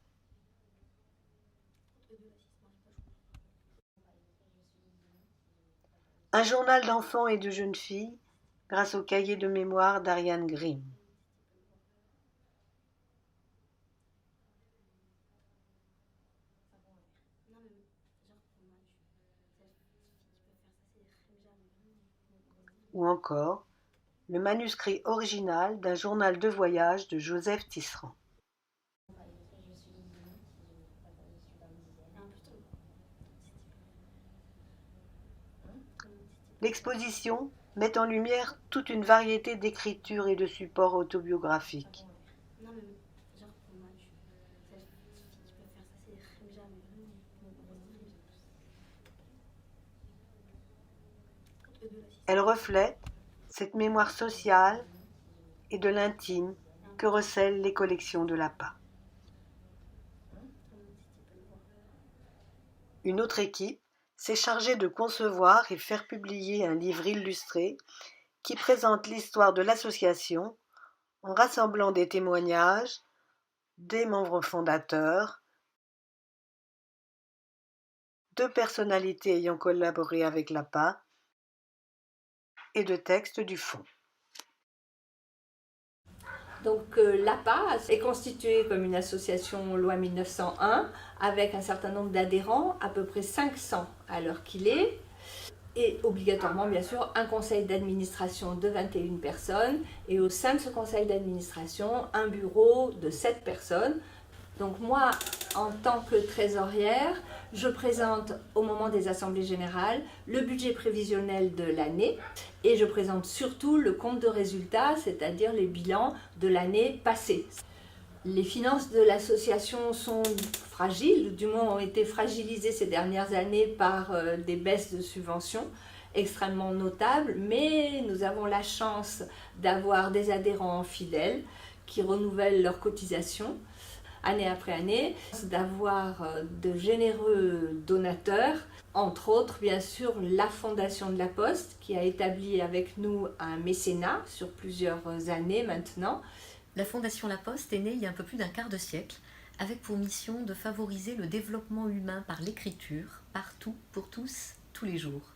un journal d'enfants et de jeunes filles grâce au cahier de mémoire d'Ariane Grimm. Ou encore le manuscrit original d'un journal de voyage de Joseph Tisserand. L'exposition met en lumière toute une variété d'écritures et de supports autobiographiques. Elle reflète cette mémoire sociale et de l'intime que recèlent les collections de l'APA. Une autre équipe s'est chargée de concevoir et faire publier un livre illustré qui présente l'histoire de l'association en rassemblant des témoignages des membres fondateurs, de personnalités ayant collaboré avec l'APA et de textes du fond. Donc l'APA est constituée comme une association loi 1901 avec un certain nombre d'adhérents, à peu près 500 à l'heure qu'il est, et obligatoirement bien sûr un conseil d'administration de 21 personnes et au sein de ce conseil d'administration un bureau de 7 personnes. Donc moi, en tant que trésorière, je présente au moment des assemblées générales le budget prévisionnel de l'année et je présente surtout le compte de résultats, c'est-à-dire les bilans de l'année passée. Les finances de l'association sont fragiles, du moins ont été fragilisées ces dernières années par des baisses de subventions extrêmement notables, mais nous avons la chance d'avoir des adhérents fidèles qui renouvellent leurs cotisations. année après année, d'avoir de généreux donateurs, entre autres bien sûr la Fondation de la Poste qui a établi avec nous un mécénat sur plusieurs années maintenant. La Fondation La Poste est née il y a un peu plus d'un quart de siècle avec pour mission de favoriser le développement humain par l'écriture, partout, pour tous, tous les jours.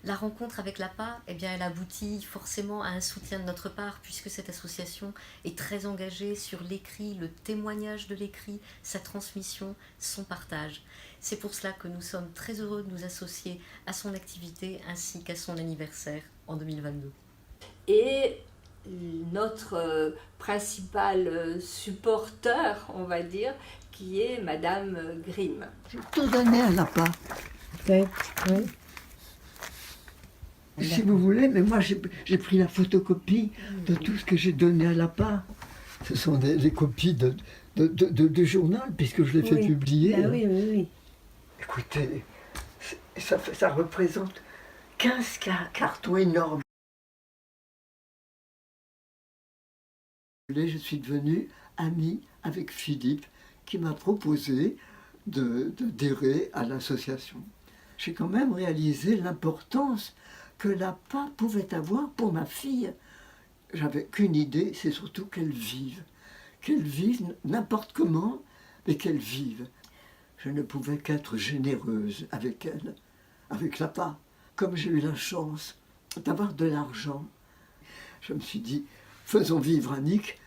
La rencontre avec l'APA, eh bien, elle aboutit forcément à un soutien de notre part puisque cette association est très engagée sur l'écrit, le témoignage de l'écrit, sa transmission, son partage. C'est pour cela que nous sommes très heureux de nous associer à son activité ainsi qu'à son anniversaire en 2022. Et notre principal supporteur, on va dire, qui est Madame Grimm. J'ai tout donné à l'APA. Oui. Si vous voulez, mais moi j'ai pris la photocopie de tout ce que j'ai donné à l'APA. Ce sont des copies de journal, puisque je l'ai fait publier. Ah oui. Écoutez, ça représente 15 cartons énormes. Je suis devenue amie avec Philippe, qui m'a proposé d'adhérer à l'association. J'ai quand même réalisé l'importance que l'APA pouvait avoir pour ma fille. J'avais qu'une idée, c'est surtout qu'elle vive n'importe comment, mais qu'elle vive. Je ne pouvais qu'être généreuse avec elle, avec l'APA. Comme j'ai eu la chance d'avoir de l'argent, je me suis dit, faisons vivre Annick,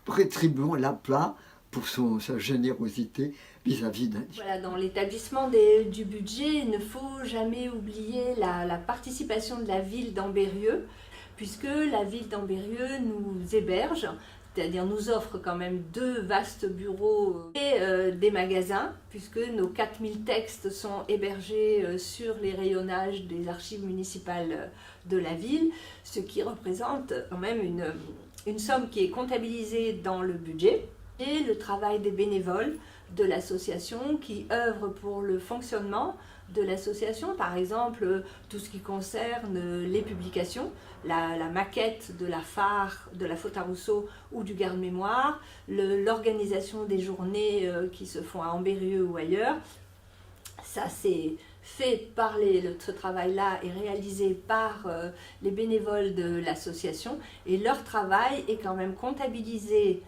rétribuons l'APA pour sa générosité vis-à-vis d'Annick. Voilà, dans l'établissement du budget, il ne faut jamais oublier la participation de la ville d'Ambérieu, puisque la ville d'Ambérieu nous héberge, c'est-à-dire nous offre quand même 2 vastes bureaux et des magasins, puisque nos 4000 textes sont hébergés sur les rayonnages des archives municipales de la ville, ce qui représente quand même une somme qui est comptabilisée dans le budget, et le travail des bénévoles de l'association qui œuvrent pour le fonctionnement de l'association, par exemple tout ce qui concerne les publications, la maquette de la phare, de la faute à Rousseau ou du garde-mémoire, l'organisation des journées qui se font à Ambérieu ou ailleurs. Ça c'est fait par ce travail-là est réalisé par les bénévoles de l'association et leur travail est quand même comptabilisé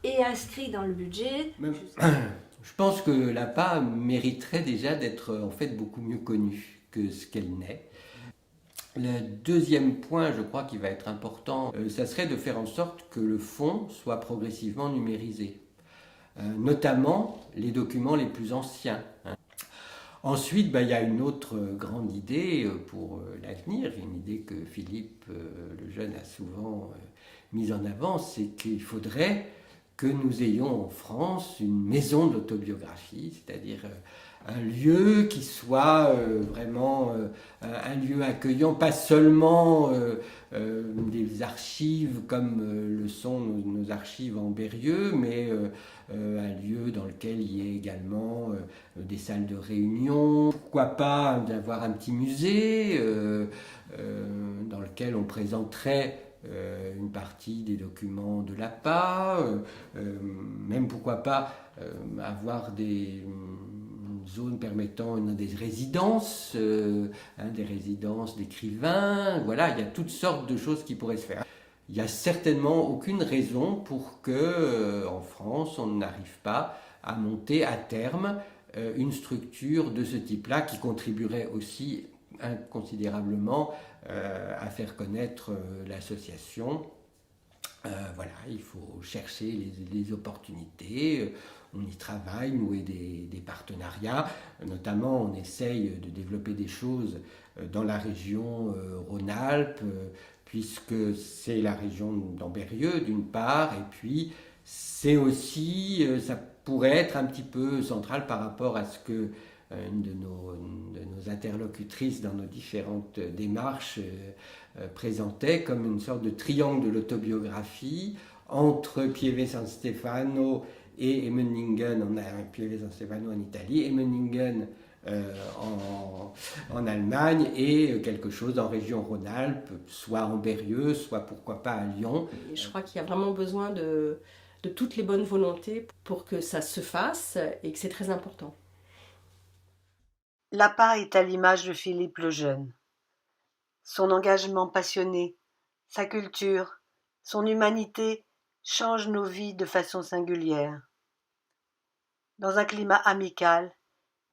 et inscrit dans le budget. Je pense que l'APA mériterait déjà d'être en fait beaucoup mieux connue que ce qu'elle n'est. Le deuxième point, je crois, qui va être important, ça serait de faire en sorte que le fonds soit progressivement numérisé, notamment les documents les plus anciens. Ensuite, il y a une autre grande idée pour l'avenir, une idée que Philippe le Jeune a souvent mise en avant, c'est qu'il faudrait que nous ayons en France une maison de l'autobiographie, c'est-à-dire un lieu qui soit vraiment un lieu accueillant, pas seulement des archives comme le sont nos archives en Ambérieu, mais un lieu dans lequel il y ait également des salles de réunion, pourquoi pas d'avoir un petit musée dans lequel on présenterait une partie des documents de l'APA, même pourquoi pas avoir des zones permettant des résidences, des résidences d'écrivains. Voilà, il y a toutes sortes de choses qui pourraient se faire. Il n'y a certainement aucune raison pour que en France on n'arrive pas à monter à terme une structure de ce type-là qui contribuerait aussi considérablement à faire connaître l'association. Voilà, il faut chercher les opportunités, on y travaille, nouer des partenariats, notamment on essaye de développer des choses dans la région Rhône-Alpes, puisque c'est la région d'Ambérieu d'une part, et puis c'est aussi, ça pourrait être un petit peu central par rapport à ce que une de nos interlocutrices dans nos différentes démarches présentait comme une sorte de triangle de l'autobiographie entre Pieve San Stefano et Emmendingen, Pieve San Stefano en Italie, Emmendingen en Allemagne et quelque chose en région Rhône-Alpes, soit Ambérieu, soit pourquoi pas à Lyon. Et je crois qu'il y a vraiment besoin de toutes les bonnes volontés pour que ça se fasse et que c'est très important. L'APA est à l'image de Philippe le Jeune. Son engagement passionné, sa culture, son humanité changent nos vies de façon singulière. Dans un climat amical,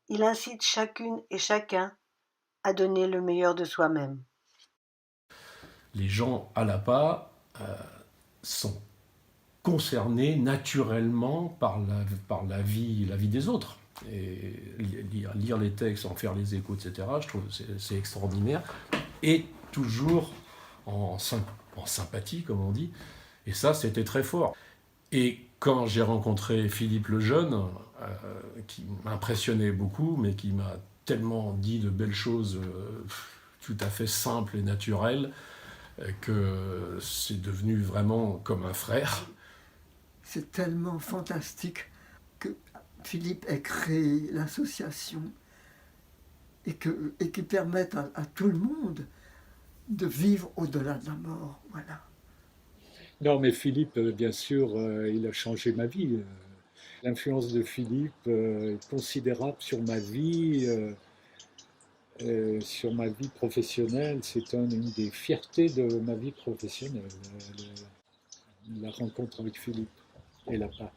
il incite chacune et chacun à donner le meilleur de soi-même. Les gens à l'APA sont concernés naturellement par la vie des autres. Et lire les textes, en faire les échos, etc., je trouve que c'est extraordinaire. Et toujours en sympathie, comme on dit. Et ça, c'était très fort. Et quand j'ai rencontré Philippe le Jeune, qui m'impressionnait beaucoup, mais qui m'a tellement dit de belles choses tout à fait simples et naturelles, que c'est devenu vraiment comme un frère. C'est tellement fantastique que Philippe ait créé l'association et qui permette à tout le monde de vivre au-delà de la mort. Voilà. Non, mais Philippe, bien sûr, il a changé ma vie. L'influence de Philippe est considérable sur ma vie professionnelle. C'est une des fiertés de ma vie professionnelle, la rencontre avec Philippe et l'APA.